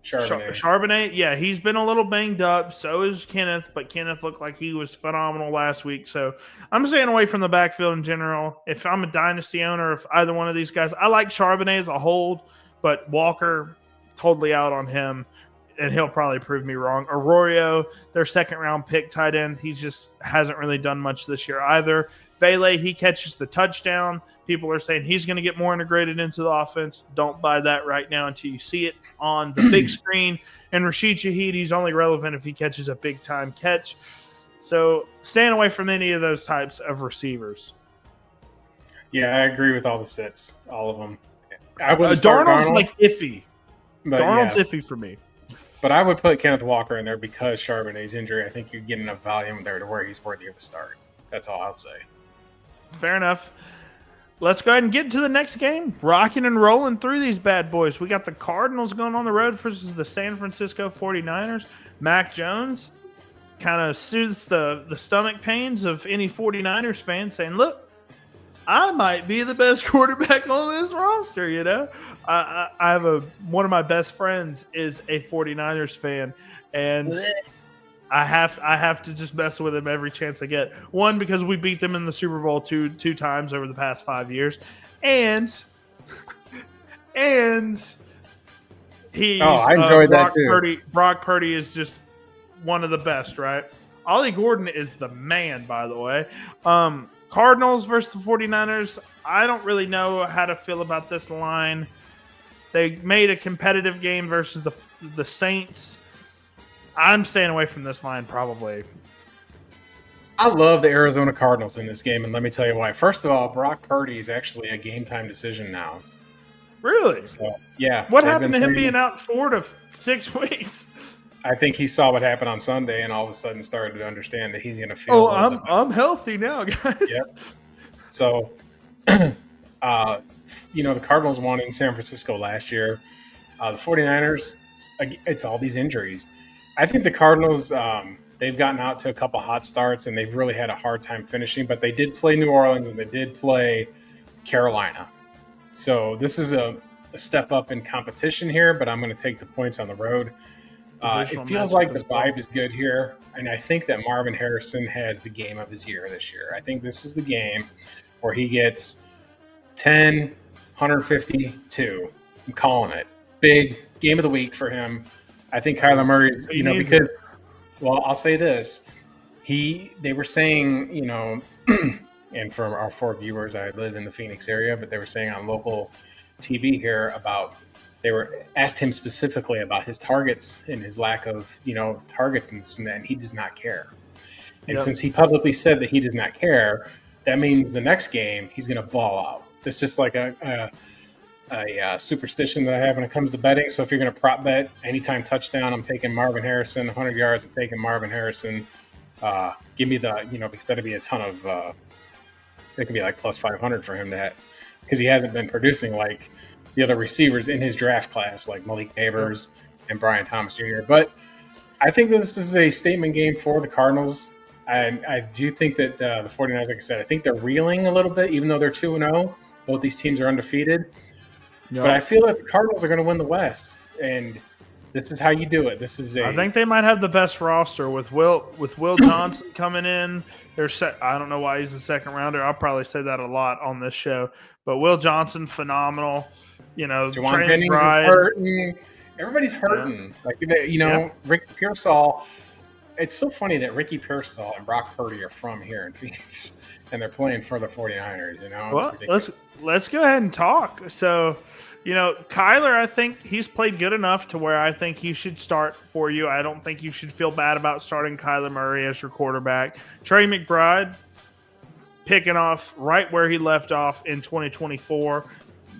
Charbonnet, yeah, he's been a little banged up. So is Kenneth, but Kenneth looked like he was phenomenal last week. So I'm staying away from the backfield in general. If I'm a dynasty owner, if either one of these guys, I like Charbonnet as a hold, but Walker, totally out on him, and he'll probably prove me wrong. Arroyo, their second-round pick tight end, he just hasn't really done much this year either. Vele, he catches the touchdown. People are saying he's going to get more integrated into the offense. Don't buy that right now until you see it on the big screen. And Rashid Shaheed, he's only relevant if he catches a big-time catch. So staying away from any of those types of receivers. Yeah, I agree with all the sits, all of them. I would start Darnold's Darnold, like iffy. Darnold's iffy for me. But I would put Kenneth Walker in there because Charbonnet's injury. I think you get enough volume there to where he's worthy of a start. That's all I'll say. Fair enough. Let's go ahead and get to the next game. Rocking and rolling through these bad boys. We got the Cardinals going on the road versus the San Francisco 49ers. Mac Jones kind of soothes the stomach pains of any 49ers fan saying, look, I might be the best quarterback on this roster, you know? I have one of my best friends is a 49ers fan, and I have to just mess with him every chance I get. One, because we beat them in the Super Bowl two times over the past 5 years, and he's I enjoyed that too. Brock Purdy is just one of the best, right? Ollie Gordon is the man, by the way. Cardinals versus the 49ers. I don't really know how to feel about this line. They made a competitive game versus the Saints. I'm staying away from this line probably. I love the Arizona Cardinals in this game, and let me tell you why. First of all, Brock Purdy is actually a game-time decision now. Really? So, yeah. What happened to him being out 4 to 6 weeks? I think he saw what happened on Sunday and all of a sudden started to understand that he's going to feel. I'm healthy now, guys. Yep. So, the Cardinals won in San Francisco last year. The 49ers, it's all these injuries. I think the Cardinals, they've gotten out to a couple hot starts and they've really had a hard time finishing, but they did play New Orleans and they did play Carolina. So this is a step up in competition here, but I'm going to take the points on the road. It feels like the vibe is good here, and I think that Marvin Harrison has the game of his year this year. I think this is the game where he gets 10, 152. I'm calling it. Big game of the week for him. I think Kyler Murray's, because, well, I'll say this. They were saying, and for our 4 viewers, I live in the Phoenix area, but they were saying on local TV here about, they were asked him specifically about his targets and his lack of, targets and this and that, and he does not care. And since he publicly said that he does not care, that means the next game he's going to ball out. It's just like a superstition that I have when it comes to betting. So if you're going to prop bet anytime touchdown, I'm taking Marvin Harrison. 100 yards, I'm taking Marvin Harrison. Give me the, because that'd be a ton of, it could be like plus 500 for him because he hasn't been producing like the other receivers in his draft class, like Malik Neighbors and Brian Thomas Jr. But I think this is a statement game for the Cardinals. I do think that the 49ers, like I said, I think they're reeling a little bit, even though they're 2-0. Both these teams are undefeated. Yep. But I feel that the Cardinals are going to win the West. And This is how you do it. This is I think they might have the best roster with Will Johnson coming in. I don't know why he's a second rounder. I'll probably say that a lot on this show. But Will Johnson, phenomenal. Juwan Trey Jennings is McBride. hurting. Everybody's hurting. Yeah. Ricky Pearsall. It's so funny that Ricky Pearsall and Brock Purdy are from here in Phoenix, and they're playing for the 49ers. Well, let's go ahead and talk. So, Kyler, I think he's played good enough to where I think he should start for you. I don't think you should feel bad about starting Kyler Murray as your quarterback. Trey McBride picking off right where he left off in 2024,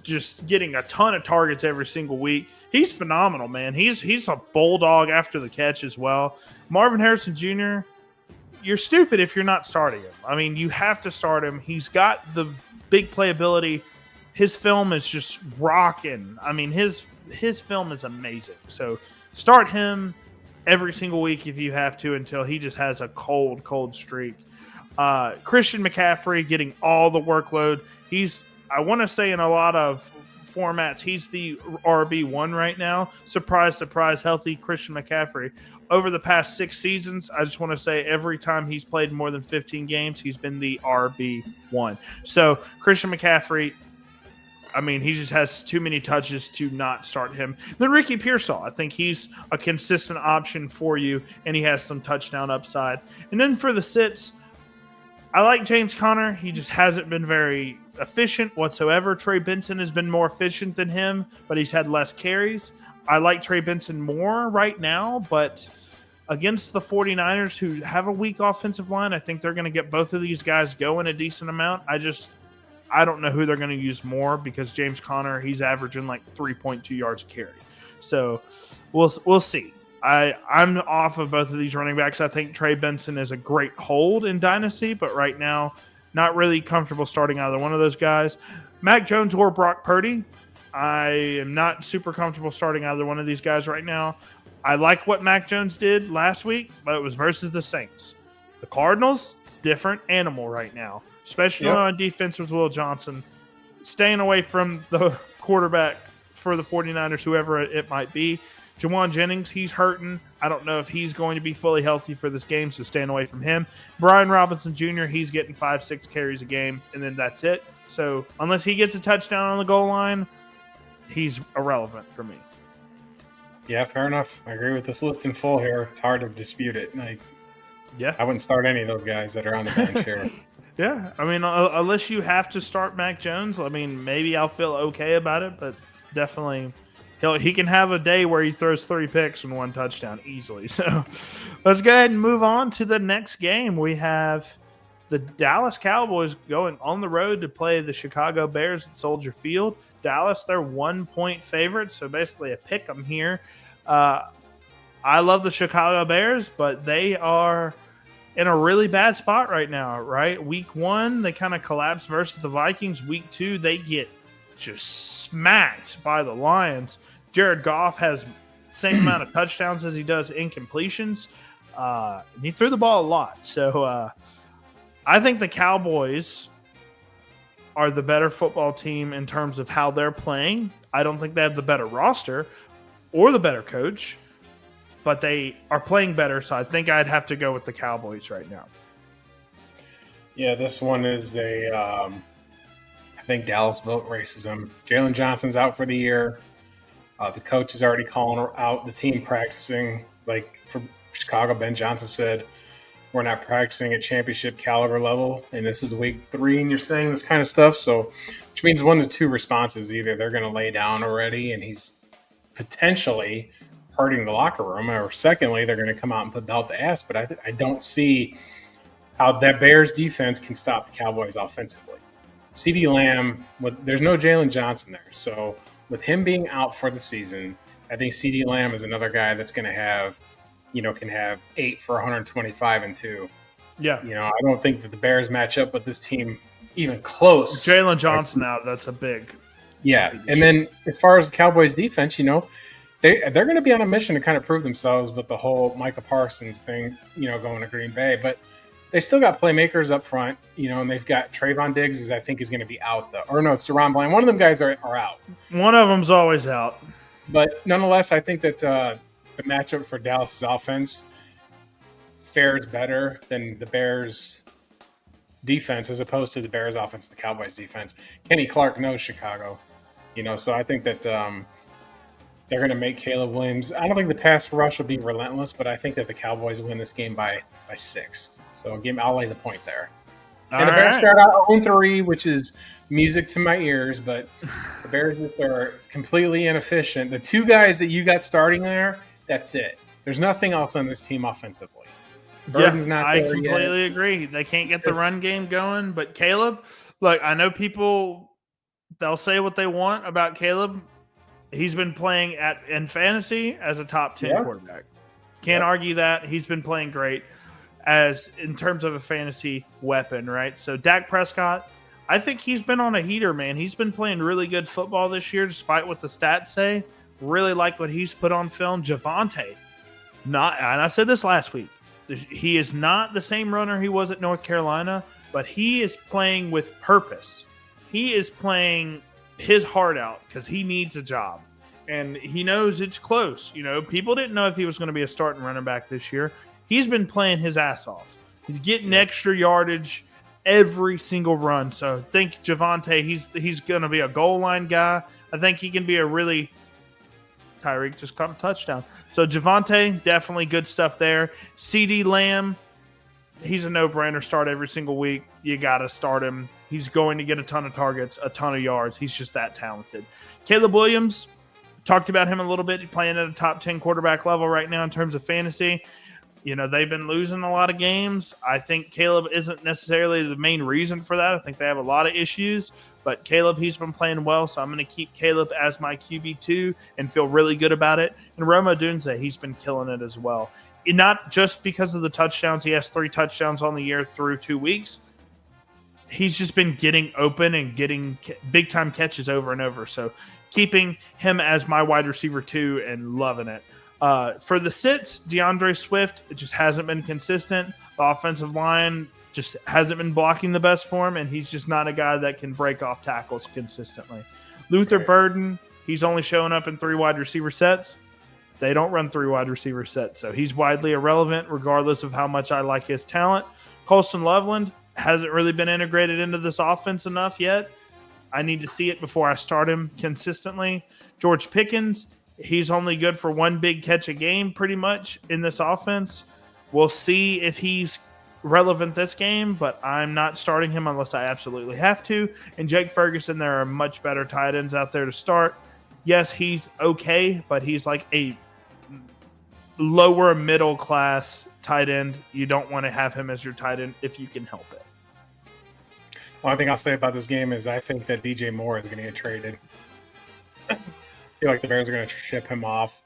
just getting a ton of targets every single week. He's phenomenal, man. He's a bulldog after the catch as well. Marvin Harrison Jr., you're stupid if you're not starting him. I mean, you have to start him. He's got the big playability. His film is just rocking. I mean, his film is amazing. So start him every single week if you have to until he just has a cold streak. Christian McCaffrey getting all the workload. I want to say in a lot of formats, he's the RB1 right now. Surprise, surprise, healthy Christian McCaffrey. Over the past 6 seasons, I just want to say every time he's played more than 15 games, he's been the RB1. So Christian McCaffrey, I mean, he just has too many touches to not start him. Then Ricky Pearsall, I think he's a consistent option for you, and he has some touchdown upside. And then for the sits, I like James Conner. He just hasn't been very efficient whatsoever. Trey Benson has been more efficient than him, but he's had less carries. I like Trey Benson more right now, but against the 49ers, who have a weak offensive line, I think they're going to get both of these guys going a decent amount. I don't know who they're going to use more because James Conner, he's averaging like 3.2 yards a carry. So we'll see. I'm off of both of these running backs. I think Trey Benson is a great hold in Dynasty, but right now, not really comfortable starting either one of those guys. Mac Jones or Brock Purdy, I am not super comfortable starting either one of these guys right now. I like what Mac Jones did last week, but it was versus the Saints. The Cardinals, different animal right now, especially on defense with Will Johnson. Staying away from the quarterback for the 49ers, whoever it might be. Juwan Jennings, he's hurting. I don't know if he's going to be fully healthy for this game, so staying away from him. Brian Robinson Jr., he's getting 5-6 carries a game, and then that's it. So unless he gets a touchdown on the goal line, he's irrelevant for me. Yeah, fair enough. I agree with this list in full here. It's hard to dispute it. Yeah, I wouldn't start any of those guys that are on the bench here. Yeah, I mean, unless you have to start Mac Jones, I mean, maybe I'll feel okay about it, but definitely he can have a day where he throws 3 picks and 1 touchdown easily. So let's go ahead and move on to the next game. We have the Dallas Cowboys going on the road to play the Chicago Bears at Soldier Field. Dallas, they're 1-point favorites, so basically a pick 'em here. I love the Chicago Bears, but they are in a really bad spot right now, right? Week 1, they kind of collapsed versus the Vikings. Week 2, they get just smacked by the Lions. Jared Goff has the same amount of touchdowns as he does incompletions. And he threw the ball a lot. So I think the Cowboys are the better football team in terms of how they're playing. I don't think they have the better roster or the better coach, but they are playing better, so I think I'd have to go with the Cowboys right now. Yeah, this one is I think Dallas vote racism. Jalen Johnson's out for the year. The coach is already calling out the team practicing. Like for Chicago, Ben Johnson said, we're not practicing at championship caliber level, and this is week 3, and you're saying this kind of stuff. So, which means one of 2 responses. Either they're going to lay down already, and he's potentially hurting the locker room, or secondly, they're going to come out and put belt to ass. But I don't see how that Bears defense can stop the Cowboys offensively. CeeDee Lamb, there's no Jalen Johnson there. So with him being out for the season, I think CeeDee Lamb is another guy that's going to have, can have 8 for 125 and 2. Yeah. I don't think that the Bears match up with this team even close. Jalen Johnson out, that's a big. Yeah. And then as far as the Cowboys defense, they're going to be on a mission to kind of prove themselves with the whole Micah Parsons thing, going to Green Bay. But they still got playmakers up front, and they've got Trayvon Diggs, I think, is going to be out, though. Or no, it's Deron Bland. One of them guys are out. One of them's always out. But nonetheless, I think that the matchup for Dallas's offense fares better than the Bears' defense as opposed to the Bears' offense and the Cowboys' defense. Kenny Clark knows Chicago, so I think that they're going to make Caleb Williams. I don't think the pass rush will be relentless, but I think that the Cowboys win this game by 6. So I'll lay the point there. And the Bears start out 0-3, which is music to my ears, but the Bears just are completely inefficient. The two guys that you got starting there, that's it. There's nothing else on this team offensively. Burden's not there yet. I completely agree. They can't get the run game going, but Caleb, look, I know people, they'll say what they want about Caleb. He's been playing in fantasy as a top 10 quarterback. Can't argue that. He's been playing great in terms of a fantasy weapon, right? So Dak Prescott, I think he's been on a heater, man. He's been playing really good football this year, despite what the stats say. Really like what he's put on film. Javonte, and I said this last week, he is not the same runner he was at North Carolina, but he is playing with purpose. He is playing his heart out because he needs a job. And he knows it's close. People didn't know if he was going to be a starting running back this year. He's been playing his ass off. He's getting extra yardage every single run. So I think Javonte, he's going to be a goal line guy. I think he can be a really – Tyreek just caught a touchdown. So Javonte, definitely good stuff there. CD Lamb, he's a no-brainer. Start every single week. You got to start him. He's going to get a ton of targets, a ton of yards. He's just that talented. Caleb Williams, talked about him a little bit. He's playing at a top 10 quarterback level right now in terms of fantasy. They've been losing a lot of games. I think Caleb isn't necessarily the main reason for that. I think they have a lot of issues. But Caleb, he's been playing well, so I'm going to keep Caleb as my QB2 and feel really good about it. And Rome Odunze, he's been killing it as well. Not just because of the touchdowns. He has 3 touchdowns on the year through 2 weeks. He's just been getting open and getting big-time catches over and over. So keeping him as my wide receiver 2 and loving it. For the sits, DeAndre Swift, it just hasn't been consistent. The offensive line just hasn't been blocking the best for him, and he's just not a guy that can break off tackles consistently. Luther Burden, he's only showing up in 3 wide receiver sets. They don't run 3 wide receiver sets, so he's widely irrelevant regardless of how much I like his talent. Colston Loveland hasn't really been integrated into this offense enough yet. I need to see it before I start him consistently. George Pickens, he's only good for 1 big catch a game pretty much in this offense. We'll see if he's relevant this game, but I'm not starting him unless I absolutely have to. And Jake Ferguson, there are much better tight ends out there to start. Yes, he's okay, but he's like a lower middle class tight end. You don't want to have him as your tight end if you can help it. One thing I'll say about this game is I think that DJ Moore is going to get traded. I feel like the Bears are going to ship him off.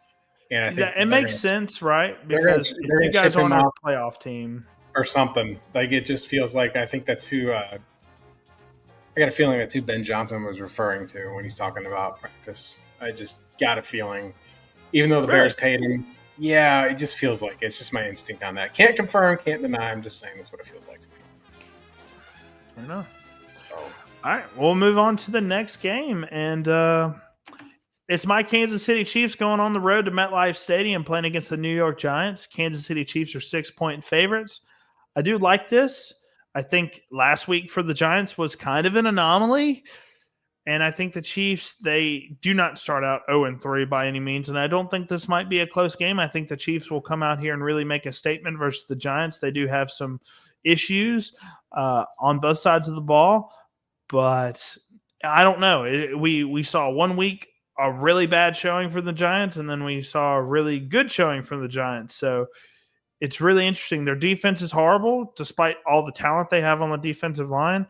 And I think it makes sense, right? Because you guys are on a playoff team. Or something. Like, it just feels like I think that's who I got a feeling that's who Ben Johnson was referring to when he's talking about practice. I just got a feeling, even though the Bears paid him, it just feels like it's just my instinct on that. Can't confirm, can't deny. I'm just saying that's what it feels like to me. Fair enough. All right, we'll move on to the next game. And it's my Kansas City Chiefs going on the road to MetLife Stadium playing against the New York Giants. Kansas City Chiefs are 6-point favorites. I do like this. I think last week for the Giants was kind of an anomaly. And I think the Chiefs, they do not start out 0-3 by any means. And I don't think this might be a close game. I think the Chiefs will come out here and really make a statement versus the Giants. They do have some issues on both sides of the ball. But I don't know. We saw 1 week a really bad showing for the Giants, and then we saw a really good showing from the Giants. So it's really interesting. Their defense is horrible, despite all the talent they have on the defensive line.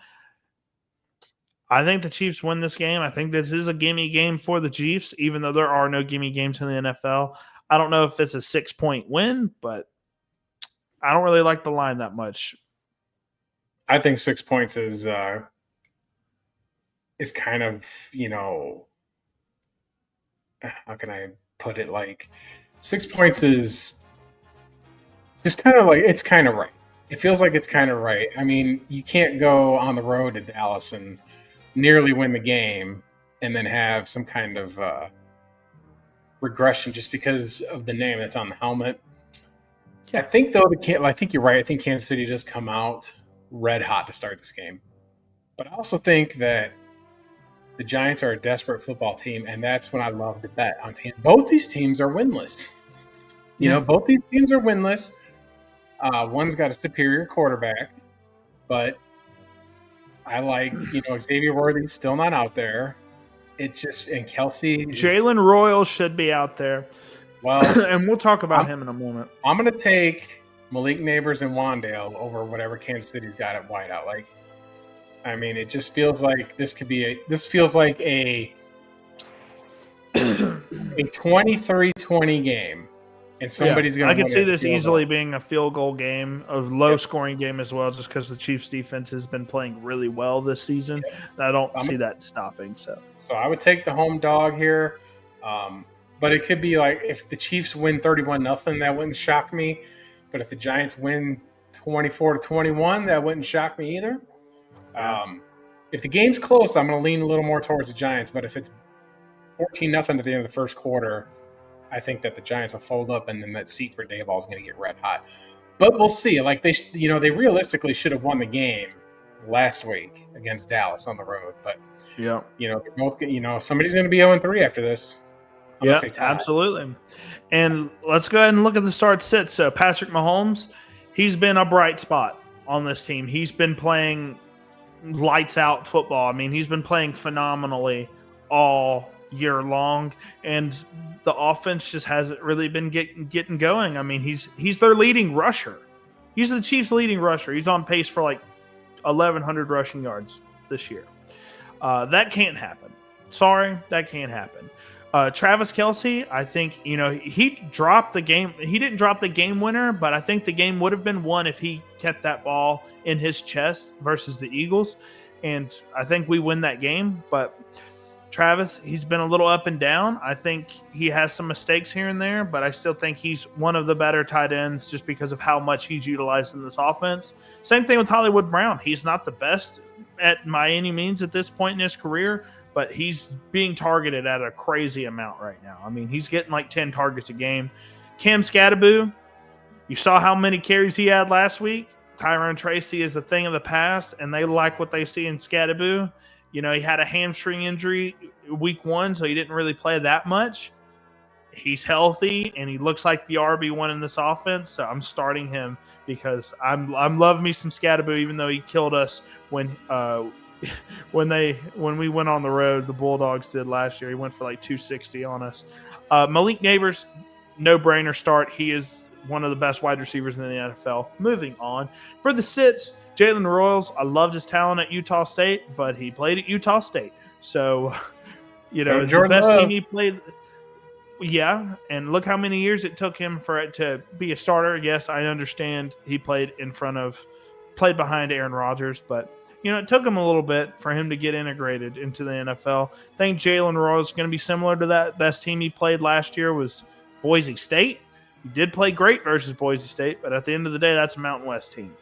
I think the Chiefs win this game. I think this is a gimme game for the Chiefs, even though there are no gimme games in the NFL. I don't know if it's a 6-point win, but I don't really like the line that much. I think 6 points is kind of, how can I put it? Like, 6 points is just kind of like, it's kind of right. It feels like it's kind of right. I mean, you can't go on the road to Dallas and nearly win the game and then have some kind of regression just because of the name that's on the helmet. Yeah. I think though I think you're right. I think Kansas City just come out red hot to start this game, but I also think that the Giants are a desperate football team, and that's when I love to bet on teams. Both these teams are winless. Both these teams are winless. One's got a superior quarterback, but I like, Xavier Worthy's still not out there. It's just, and Kelsey. Jalen Royal should be out there. Well, and we'll talk about him in a moment. I'm going to take Malik Neighbors and Wandale over whatever Kansas City's got at wideout. Like, I mean, it just feels like this feels like a 23-20 game. And somebody's going to. I can see this easily being a field goal game, a low-scoring game as well, just because the Chiefs' defense has been playing really well this season. I don't see that stopping. So I would take the home dog here, but it could be like if the Chiefs win 31-0, that wouldn't shock me. But if the Giants win 24-21, that wouldn't shock me either. If the game's close, I'm going to lean a little more towards the Giants. But if it's 14-0 at the end of the first quarter, I think that the Giants will fold up, and then that seat for Dayball is going to get red hot. But we'll see. Like they realistically should have won the game last week against Dallas on the road. But they're both. Somebody's going to be 0-3 after this. Yeah, absolutely. And let's go ahead and look at the start sit. So Patrick Mahomes, he's been a bright spot on this team. He's been playing lights out football. I mean, he's been playing phenomenally all year long, and the offense just hasn't really been getting going. I mean, he's their leading rusher. He's the Chiefs' leading rusher. He's on pace for like 1,100 rushing yards this year. That can't happen. Sorry, that can't happen. Travis Kelce, I think, he dropped the game. He didn't drop the game winner, but I think the game would have been won if he kept that ball in his chest versus the Eagles. And I think we win that game. But Travis, he's been a little up and down. I think he has some mistakes here and there, but I still think he's one of the better tight ends just because of how much he's utilized in this offense. Same thing with Hollywood Brown. He's not the best by any means at this point in his career, but he's being targeted at a crazy amount right now. I mean, he's getting like 10 targets a game. Cam Skattebo, you saw how many carries he had last week. Tyrone Tracy is a thing of the past, and they like what they see in Skattebo. He had a hamstring injury week 1, so he didn't really play that much. He's healthy, and he looks like the RB1 in this offense, so I'm starting him because I'm loving me some Skattebo, even though he killed us when we went on the road. The Bulldogs did last year. He went for like 260 on us. Malik Neighbors, no-brainer start. He is one of the best wide receivers in the NFL. Moving on. For the sits, Jalen Royals, I loved his talent at Utah State, but he played at Utah State. So, it's the best team he played. Yeah, and look how many years it took him for it to be a starter. Yes, I understand he played behind Aaron Rodgers, but it took him a little bit for him to get integrated into the NFL. I think Jalen Royals is going to be similar to that. Best team he played last year was Boise State. He did play great versus Boise State, but at the end of the day, that's a Mountain West team.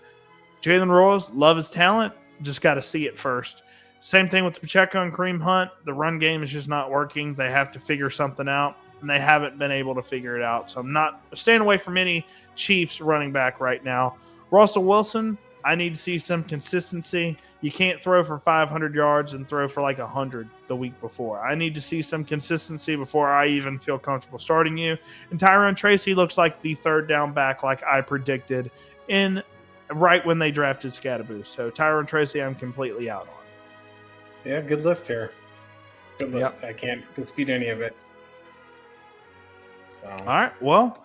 Jalen Royals, love his talent, just got to see it first. Same thing with Pacheco and Kareem Hunt. The run game is just not working. They have to figure something out, and they haven't been able to figure it out. So I'm not staying away from any Chiefs running back right now. Russell Wilson, I need to see some consistency. You can't throw for 500 yards and throw for like 100 the week before. I need to see some consistency before I even feel comfortable starting you. And Tyrone Tracy looks like the third down back like I predicted right when they drafted Skattebo. So Tyrone Tracy, I'm completely out on. Yeah, good list here. Good list. Yep. I can't dispute any of it. So. All right. Well,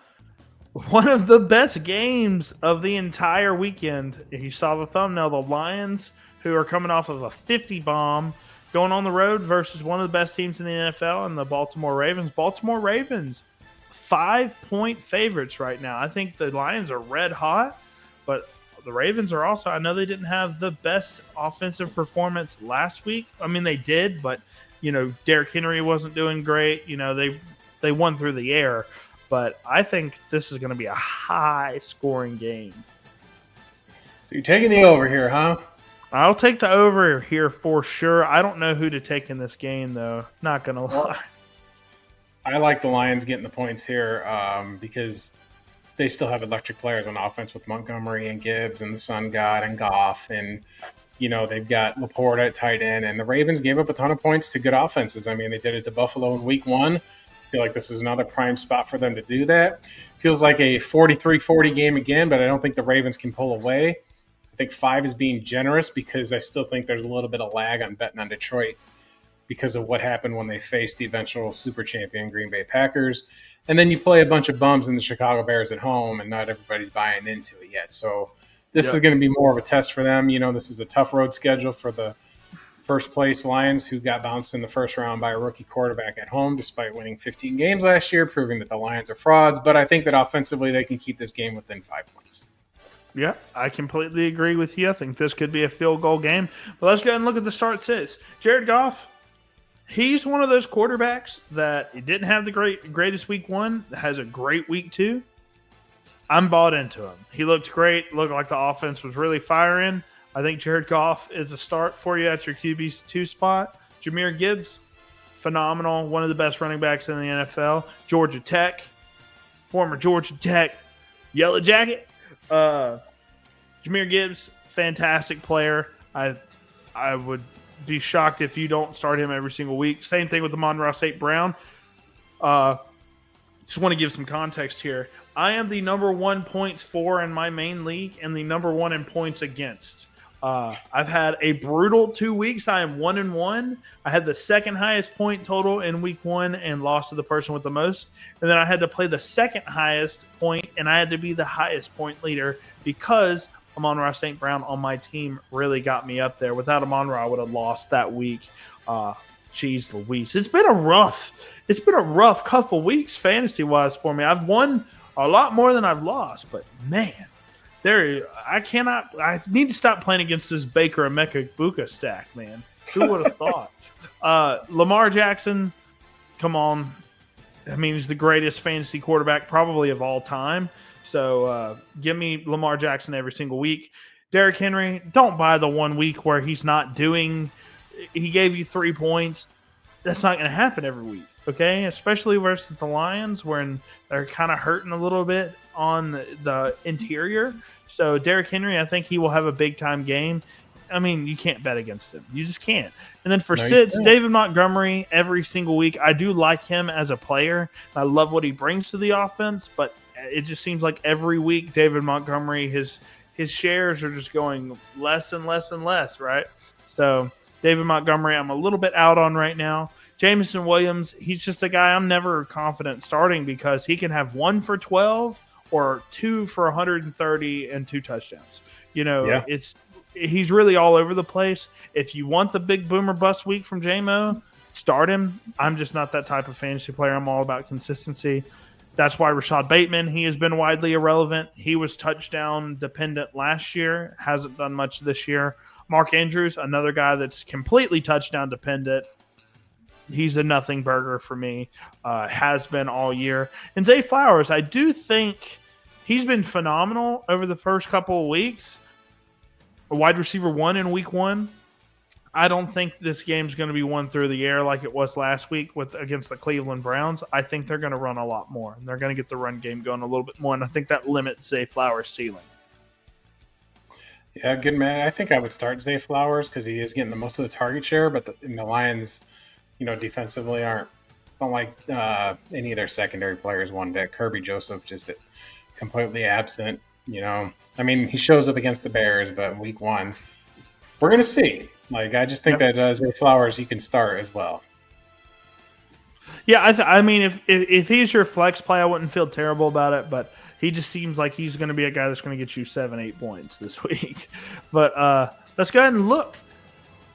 one of the best games of the entire weekend. You saw the thumbnail. The Lions, who are coming off of a 50 bomb, going on the road versus one of the best teams in the NFL, and the Baltimore Ravens. Baltimore Ravens, 5-point favorites right now. I think the Lions are red hot, but the Ravens are also, I know they didn't have the best offensive performance last week. I mean, they did, but, Derrick Henry wasn't doing great. They won through the air, but I think this is going to be a high-scoring game. So you're taking the over here, huh? I'll take the over here for sure. I don't know who to take in this game, though. Not going to lie. I like the Lions getting the points here because they still have electric players on offense with Montgomery and Gibbs and the Sun God and Goff. And, they've got Laporta at tight end. And the Ravens gave up a ton of points to good offenses. I mean, they did it to Buffalo in week 1. I feel like this is another prime spot for them to do that. Feels like a 43-40 game again, but I don't think the Ravens can pull away. I think 5 is being generous because I still think there's a little bit of lag on betting on Detroit because of what happened when they faced the eventual super champion Green Bay Packers. And then you play a bunch of bums in the Chicago Bears at home, and not everybody's buying into it yet. So this is going to be more of a test for them. This is a tough road schedule for the first place Lions, who got bounced in the first round by a rookie quarterback at home, despite winning 15 games last year, proving that the Lions are frauds. But I think that offensively they can keep this game within 5 points. Yeah, I completely agree with you. I think this could be a field goal game. But let's go ahead and look at the start sits. Jared Goff, he's one of those quarterbacks that didn't have the greatest week 1, has a great week 2. I'm bought into him. He looked great. Looked like the offense was really firing. I think Jared Goff is a start for you at your QB2 spot. Jahmyr Gibbs, phenomenal. One of the best running backs in the NFL. Georgia Tech, former Georgia Tech Yellow Jacket. Jahmyr Gibbs, fantastic player. I would be shocked if you don't start him every single week. Same thing with Amon-Ra St. Brown. Just want to give some context here. I am the number 1 points for in my main league and the number 1 in points against. I've had a brutal 2 weeks. I am 1-1. I had the second highest point total in week 1 and lost to the person with the most. And then I had to play the second highest point, and I had to be the highest point leader because Amon-Ra St. Brown on my team really got me up there. Without Amon-Ra, I would have lost that week. Jeez Louise. It's been a rough couple weeks fantasy-wise for me. I've won a lot more than I've lost, but man, I need to stop playing against this Baker Emeka Buka stack, man. Who would have thought? Lamar Jackson, come on. I mean, he's the greatest fantasy quarterback probably of all time. So give me Lamar Jackson every single week. Derrick Henry, don't buy the 1 week where he's not doing – he gave you 3 points. That's not going to happen every week, okay? Especially versus the Lions when they're kind of hurting a little bit on the interior. So Derrick Henry, I think he will have a big-time game. I mean, you can't bet against him. You just can't. And then for sits, David Montgomery every single week. I do like him as a player. I love what he brings to the offense, but it just seems like every week David Montgomery, his shares are just going less and less and less, right? So David Montgomery, I'm a little bit out on right now. Jameson Williams, he's just a guy I'm never confident starting because he can have 1 for 12 or 2 for 130 and 2 touchdowns. He's really all over the place. If you want the big boomer bust week from J-Mo, start him. I'm just not that type of fantasy player. I'm all about consistency. That's why Rashad Bateman, he has been widely irrelevant. He was touchdown dependent last year, hasn't done much this year. Mark Andrews, another guy that's completely touchdown dependent. He's a nothing burger for me, has been all year. And Zay Flowers, I do think he's been phenomenal over the first couple of weeks. A wide receiver 1 in week 1. I don't think this game's going to be won through the air like it was last week against the Cleveland Browns. I think they're going to run a lot more. And they're going to get the run game going a little bit more, and I think that limits Zay Flowers' ceiling. Yeah, good man. I think I would start Zay Flowers because he is getting the most of the target share, but the Lions, defensively don't like any of their secondary players one bit. Kirby Joseph just completely absent. I mean, he shows up against the Bears, but in week 1, we're going to see. I just think that Zay Flowers, he can start as well. Yeah, I mean, if he's your flex play, I wouldn't feel terrible about it, but he just seems like he's going to be a guy that's going to get you 7-8 points this week. But let's go ahead and look.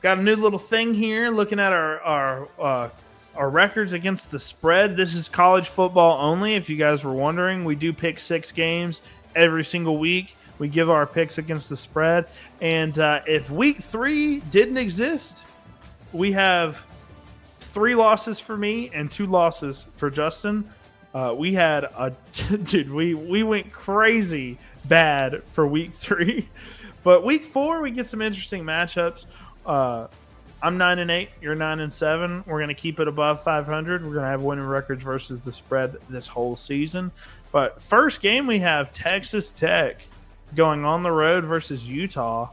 Got a new little thing here, looking at our records against the spread. This is college football only, if you guys were wondering. We do pick 6 games every single week. We give our picks against the spread. And if week 3 didn't exist, we have 3 losses for me and 2 losses for Justin. We had we went crazy bad for week 3. But week 4, we get some interesting matchups. I'm I'm 9-8. You're 9-7. We're going to keep it above 500. We're going to have winning records versus the spread this whole season. But first game we have Texas Tech going on the road versus Utah.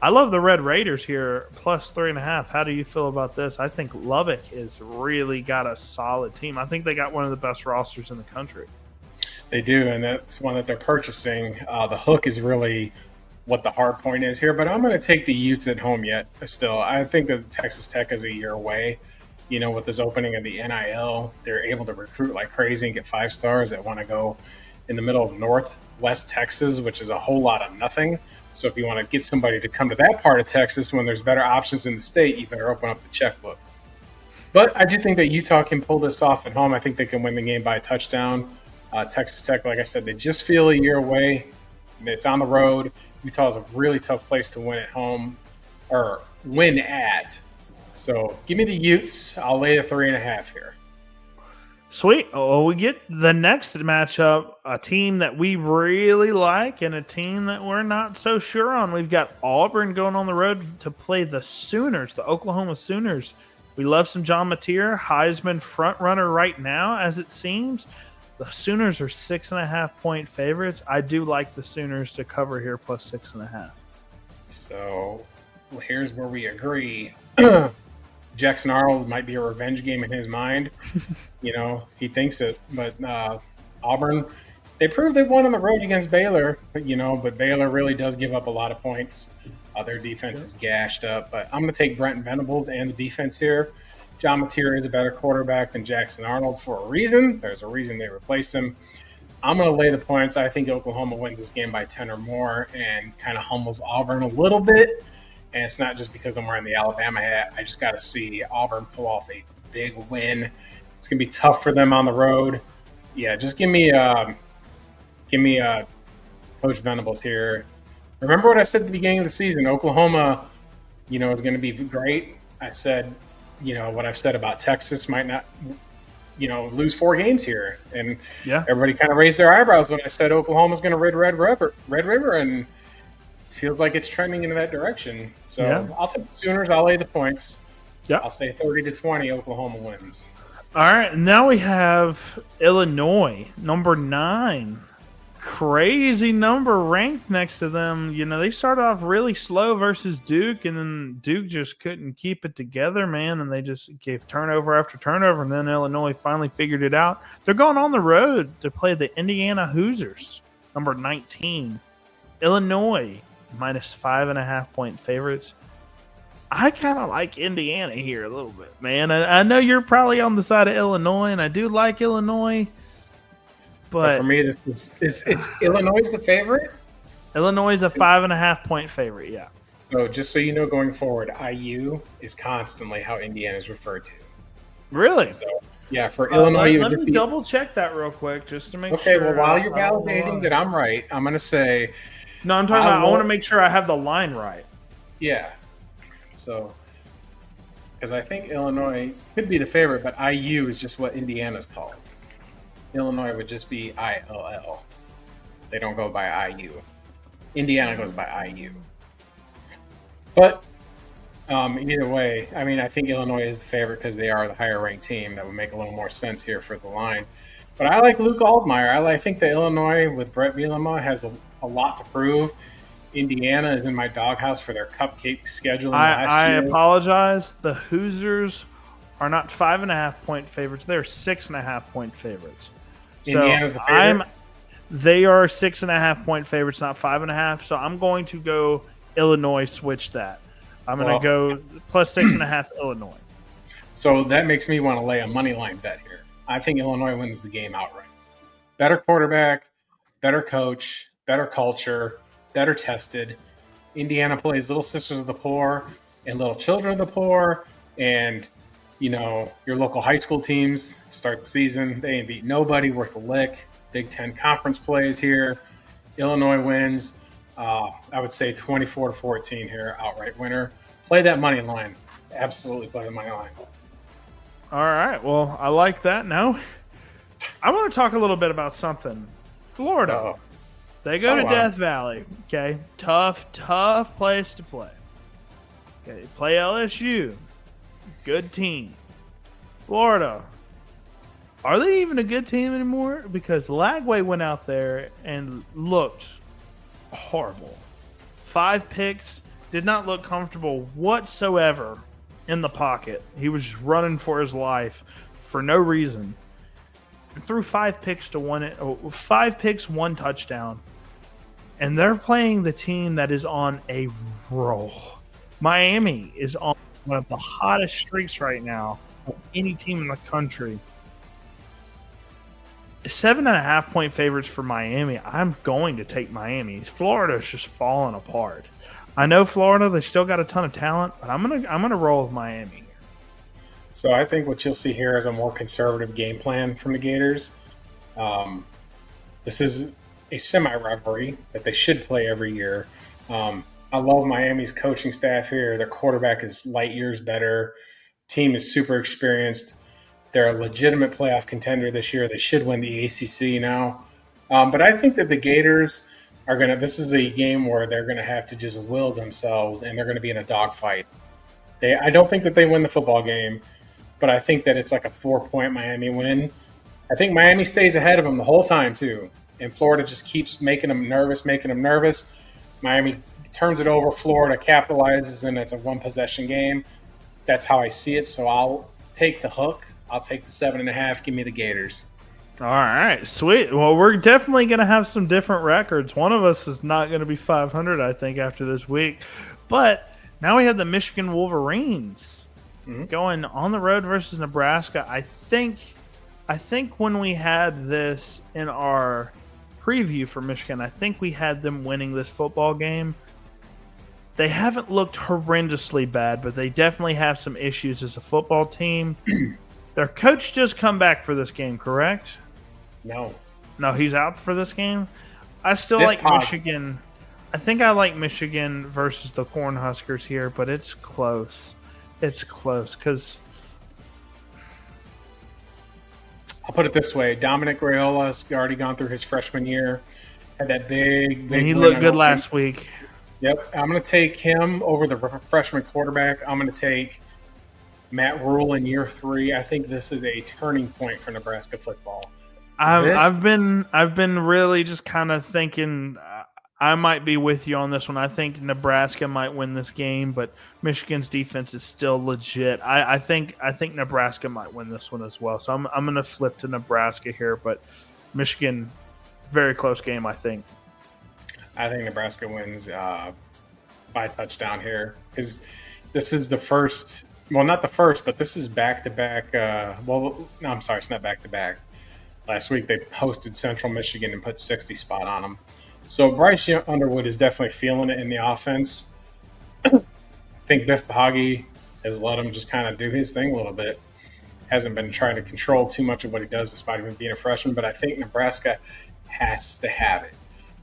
I love the Red Raiders here, plus 3.5. How do you feel about this? I think Lubbock has really got a solid team. I think they got one of the best rosters in the country. They do, and that's one that they're purchasing. The hook is really what the hard point is here, but I'm going to take the Utes at home yet. Still, I think that Texas Tech is a year away. You know, with this opening of the NIL, they're able to recruit like crazy and get 5 stars that want to go in the middle of Northwest Texas, which is a whole lot of nothing. So if you want to get somebody to come to that part of Texas when there's better options in the state, you better open up the checkbook. But I do think that Utah can pull this off at home. I think they can win the game by a touchdown. Texas Tech, like I said, they just feel a year away. It's on the road. Utah is a really tough place to win at home or win at. So give me the Utes. I'll lay the 3.5 here. Sweet. Oh, we get the next matchup, a team that we really like and a team that we're not so sure on. We've got Auburn going on the road to play the Sooners, the Oklahoma Sooners. We love some John Mateer, Heisman front runner right now, as it seems. The Sooners are 6.5-point favorites. I do like the Sooners to cover here, plus 6.5. So here's where we agree. Jackson Arnold might be a revenge game in his mind. You know, he thinks it. But Auburn, they proved they won on the road against Baylor. But Baylor really does give up a lot of points. Their defense is gashed up. But I'm going to take Brent Venables and the defense here. John Mateer is a better quarterback than Jackson Arnold for a reason. There's a reason they replaced him. I'm going to lay the points. I think Oklahoma wins this game by 10 or more and kind of humbles Auburn a little bit. And it's not just because I'm wearing the Alabama hat. I just got to see Auburn pull off a big win. It's going to be tough for them on the road. Yeah, just give me Coach Venables here. Remember what I said at the beginning of the season? Oklahoma, is going to be great. I said, what I've said about Texas might not, lose 4 games here. And everybody kind of raised their eyebrows when I said Oklahoma's going to rid Red River, and feels like it's trending into that direction. So I'll take the Sooners. I'll lay the points. Yeah, I'll say 30-20. Oklahoma wins. All right, now we have Illinois, number 9. Crazy number ranked next to them. They started off really slow versus Duke, and then Duke just couldn't keep it together, man, and they just gave turnover after turnover, and then Illinois finally figured it out. They're going on the road to play the Indiana Hoosiers, number 19. Illinois, minus 5.5-point favorites. I kind of like Indiana here a little bit, man. I know you're probably on the side of Illinois, and I do like Illinois. But so for me, it's Illinois is the favorite. Illinois is a 5.5-point favorite, yeah. So just so you know, going forward, IU is constantly how Indiana is referred to. Really? So yeah, for Illinois, let me double check that real quick just to make sure. Okay, well, while you're validating that I'm right, I'm going to say. No, I'm talking about. I want to make sure I have the line right. Yeah. So, because I think Illinois could be the favorite, but IU is just what Indiana's called. Illinois would just be ILL. They don't go by IU. Indiana goes by IU. But either way, I think Illinois is the favorite because they are the higher-ranked team. That would make a little more sense here for the line. But I like Luke Altmaier. I think that Illinois with Brett Bielema has a lot to prove. Indiana is in my doghouse for their cupcake scheduling last year. I apologize. The Hoosiers are not 5.5-point favorites. They're 6.5-point favorites. Indiana's the favorite? They are 6.5-point favorites, not 5.5. So I'm going to go Illinois, switch that. I'm going to go plus 6.5 Illinois. So that makes me want to lay a money line bet here. I think Illinois wins the game outright. Better quarterback, better coach, better culture, better tested. Indiana plays Little Sisters of the Poor and Little Children of the Poor. And, your local high school teams start the season. They ain't beat nobody worth a lick. Big Ten conference plays here. Illinois wins. I would say 24-14 here, outright winner. Play that money line. Absolutely play the money line. All right. Well, I like that. Now, I want to talk a little bit about something. Florida. Uh-oh. They go to Death Valley. Okay. Tough place to play. Okay, play LSU. Good team. Florida. Are they even a good team anymore? Because Lagway went out there and looked horrible. 5 picks, did not look comfortable whatsoever in the pocket. He was just running for his life for no reason. Threw 5 picks to 1 touchdown. And they're playing the team that is on a roll. Miami is on one of the hottest streaks right now of any team in the country. 7.5 point favorites for Miami. I'm going to take Miami. Florida's just falling apart. I know Florida, they still got a ton of talent, but I'm gonna roll with Miami. So I think what you'll see here is a more conservative game plan from the Gators. This is a semi-rivalry that they should play every year. I love Miami's coaching staff here. Their quarterback is light years better. Team is super experienced. They're a legitimate playoff contender this year. They should win the ACC now. But I think that the Gators are going to – this is a game where they're going to have to just will themselves, and they're going to be in a dogfight. I don't think that they win the football game, but I think that it's like a 4-point Miami win. I think Miami stays ahead of them the whole time too, and Florida just keeps making them nervous. Miami turns it over. Florida capitalizes, and it's a one-possession game. That's how I see it, so I'll take the hook. I'll take the 7.5. Give me the Gators. All right, sweet. Well, we're definitely going to have some different records. One of us is not going to be 500, I think, after this week. But now we have the Michigan Wolverines going on the road versus Nebraska. I think when we had this in our preview for Michigan, I think we had them winning this football game. They haven't looked horrendously bad, but they definitely have some issues as a football team. Their coach just come back for this game, correct? No, he's out for this game. I still Fifth like pod. Michigan. I think I like Michigan versus the Cornhuskers here, but it's close. It's close because I'll put it this way. Dominic Raiola's already gone through his freshman year. Had that big he win looked on good opening. last week. Yep. I'm going to take him over the freshman quarterback. I'm going to take Matt Rule in year 3. I think this is a turning point for Nebraska football. I've been really just kind of thinking I might be with you on this one. I think Nebraska might win this game, but Michigan's defense is still legit. I think Nebraska might win this one as well. So I'm going to flip to Nebraska here, but Michigan, very close game, I think. I think Nebraska wins by touchdown here because this is the first. Well, not the first, but this is back-to-back. No, I'm sorry, it's not back-to-back. Last week they hosted Central Michigan and put 60 spot on them. So Bryce Underwood is definitely feeling it in the offense. I think Biff Bahagi has let him just kind of do his thing a little bit. Hasn't been trying to control too much of what he does despite even being a freshman, but I think Nebraska has to have it.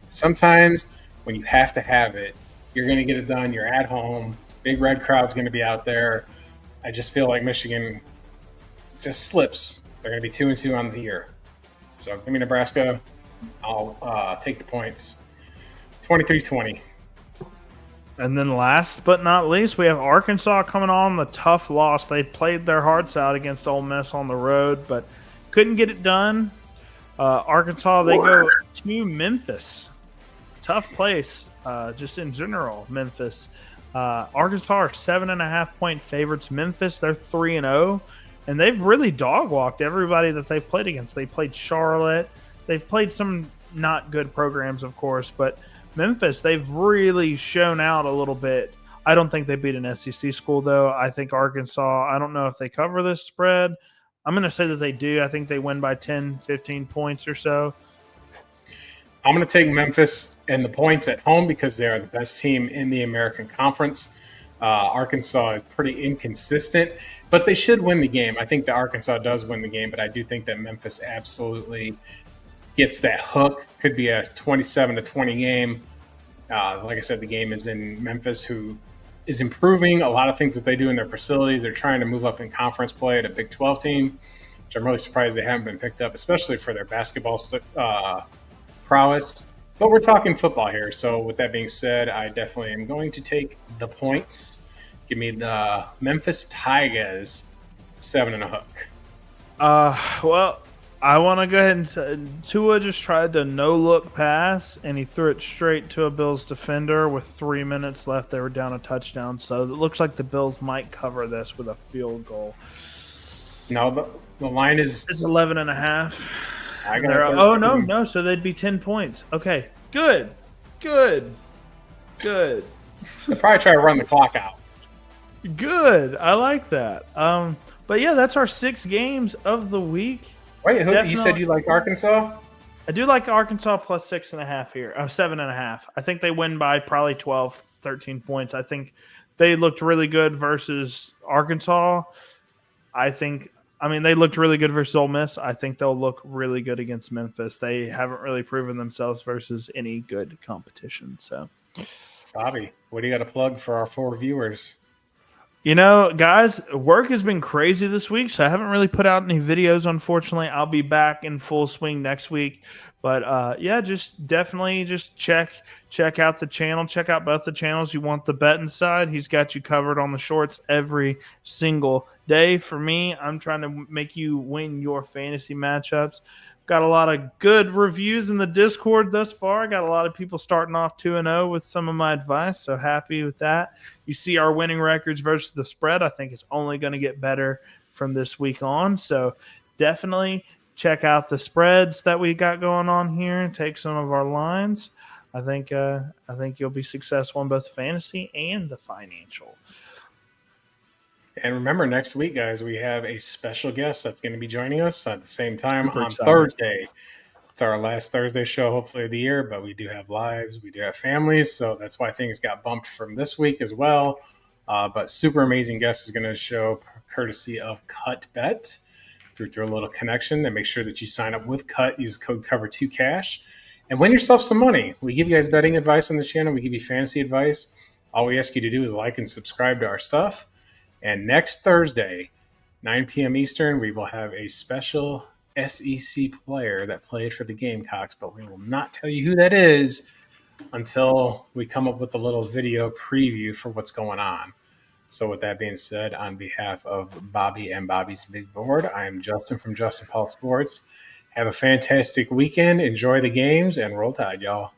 Sometimes when you have to have it, you're going to get it done. You're at home. Big red crowd's going to be out there. I just feel like Michigan just slips. They're going to be 2-2 on the year. So give me Nebraska. I'll take the points. 23-20. And then last but not least, we have Arkansas coming on the tough loss. They played their hearts out against Ole Miss on the road, but couldn't get it done. Arkansas, they go to Memphis. Tough place, just in general, Memphis. Arkansas are 7.5 point favorites. Memphis, they're 3-0, and they've really dog walked everybody that they've played against. They played Charlotte. They've played some not good programs, of course, but Memphis, they've really shown out a little bit. I don't think they beat an SEC school, though. I think Arkansas, I don't know if they cover this spread. I'm going to say that they do. I think they win by 10, 15 points or so. I'm going to take Memphis and the points at home because they are the best team in the American Conference. Arkansas is pretty inconsistent, but they should win the game. I think that Arkansas does win the game, but I do think that Memphis absolutely gets that hook. Could be a 27-20 game. Like I said, the game is in Memphis, who is improving a lot of things that they do in their facilities. They're trying to move up in conference play at a Big 12 team, which I'm really surprised they haven't been picked up, especially for their basketball prowess. But we're talking football here. So with that being said, I definitely am going to take the points. Give me the Memphis Tigers 7.5. Well, I want to go ahead and say Tua just tried to no-look pass, and he threw it straight to a Bills defender with 3 minutes left. They were down a touchdown, so it looks like the Bills might cover this with a field goal. No, the line is... It's 11.5. No, so they'd be 10 points. Okay, good. They'll probably try to run the clock out. Good. I like that. But yeah, that's our 6 games of the week. Wait, you said you like Arkansas? I do like Arkansas plus 6.5 here. 7.5. I think they win by probably 12, 13 points. I think they looked really good versus Arkansas. They looked really good versus Ole Miss. I think they'll look really good against Memphis. They haven't really proven themselves versus any good competition. So, Bobby, what do you got to plug for our 4 viewers? Guys, work has been crazy this week, so I haven't really put out any videos, unfortunately. I'll be back in full swing next week. But, just definitely just check out the channel. Check out both the channels. You want the betting side, he's got you covered on the shorts every single day. For me, I'm trying to make you win your fantasy matchups. Got a lot of good reviews in the Discord thus far. Got a lot of people starting off 2-0 with some of my advice, so happy with that. You see our winning records versus the spread. I think it's only going to get better from this week on. So definitely check out the spreads that we got going on here and take some of our lines. I think you'll be successful in both fantasy and the financial. And remember, next week, guys, we have a special guest that's going to be joining us at the same time on excited. Thursday. It's our last Thursday show, hopefully, of the year, but we do have lives. We do have families, so that's why things got bumped from this week as well. But super amazing guest is going to show courtesy of Cut Bet through a little connection. And make sure that you sign up with Cut. Use code COVER2CASH and win yourself some money. We give you guys betting advice on this channel. We give you fantasy advice. All we ask you to do is like and subscribe to our stuff. And next Thursday, 9 p.m. Eastern, we will have a special SEC player that played for the Gamecocks, but we will not tell you who that is until we come up with a little video preview for what's going on. So with that being said, on behalf of Bobby and Bobby's Big Board, I am Justin from Justin Paul Sports. Have a fantastic weekend. Enjoy the games, and roll tide, y'all.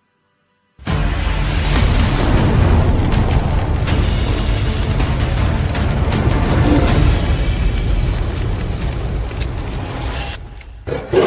You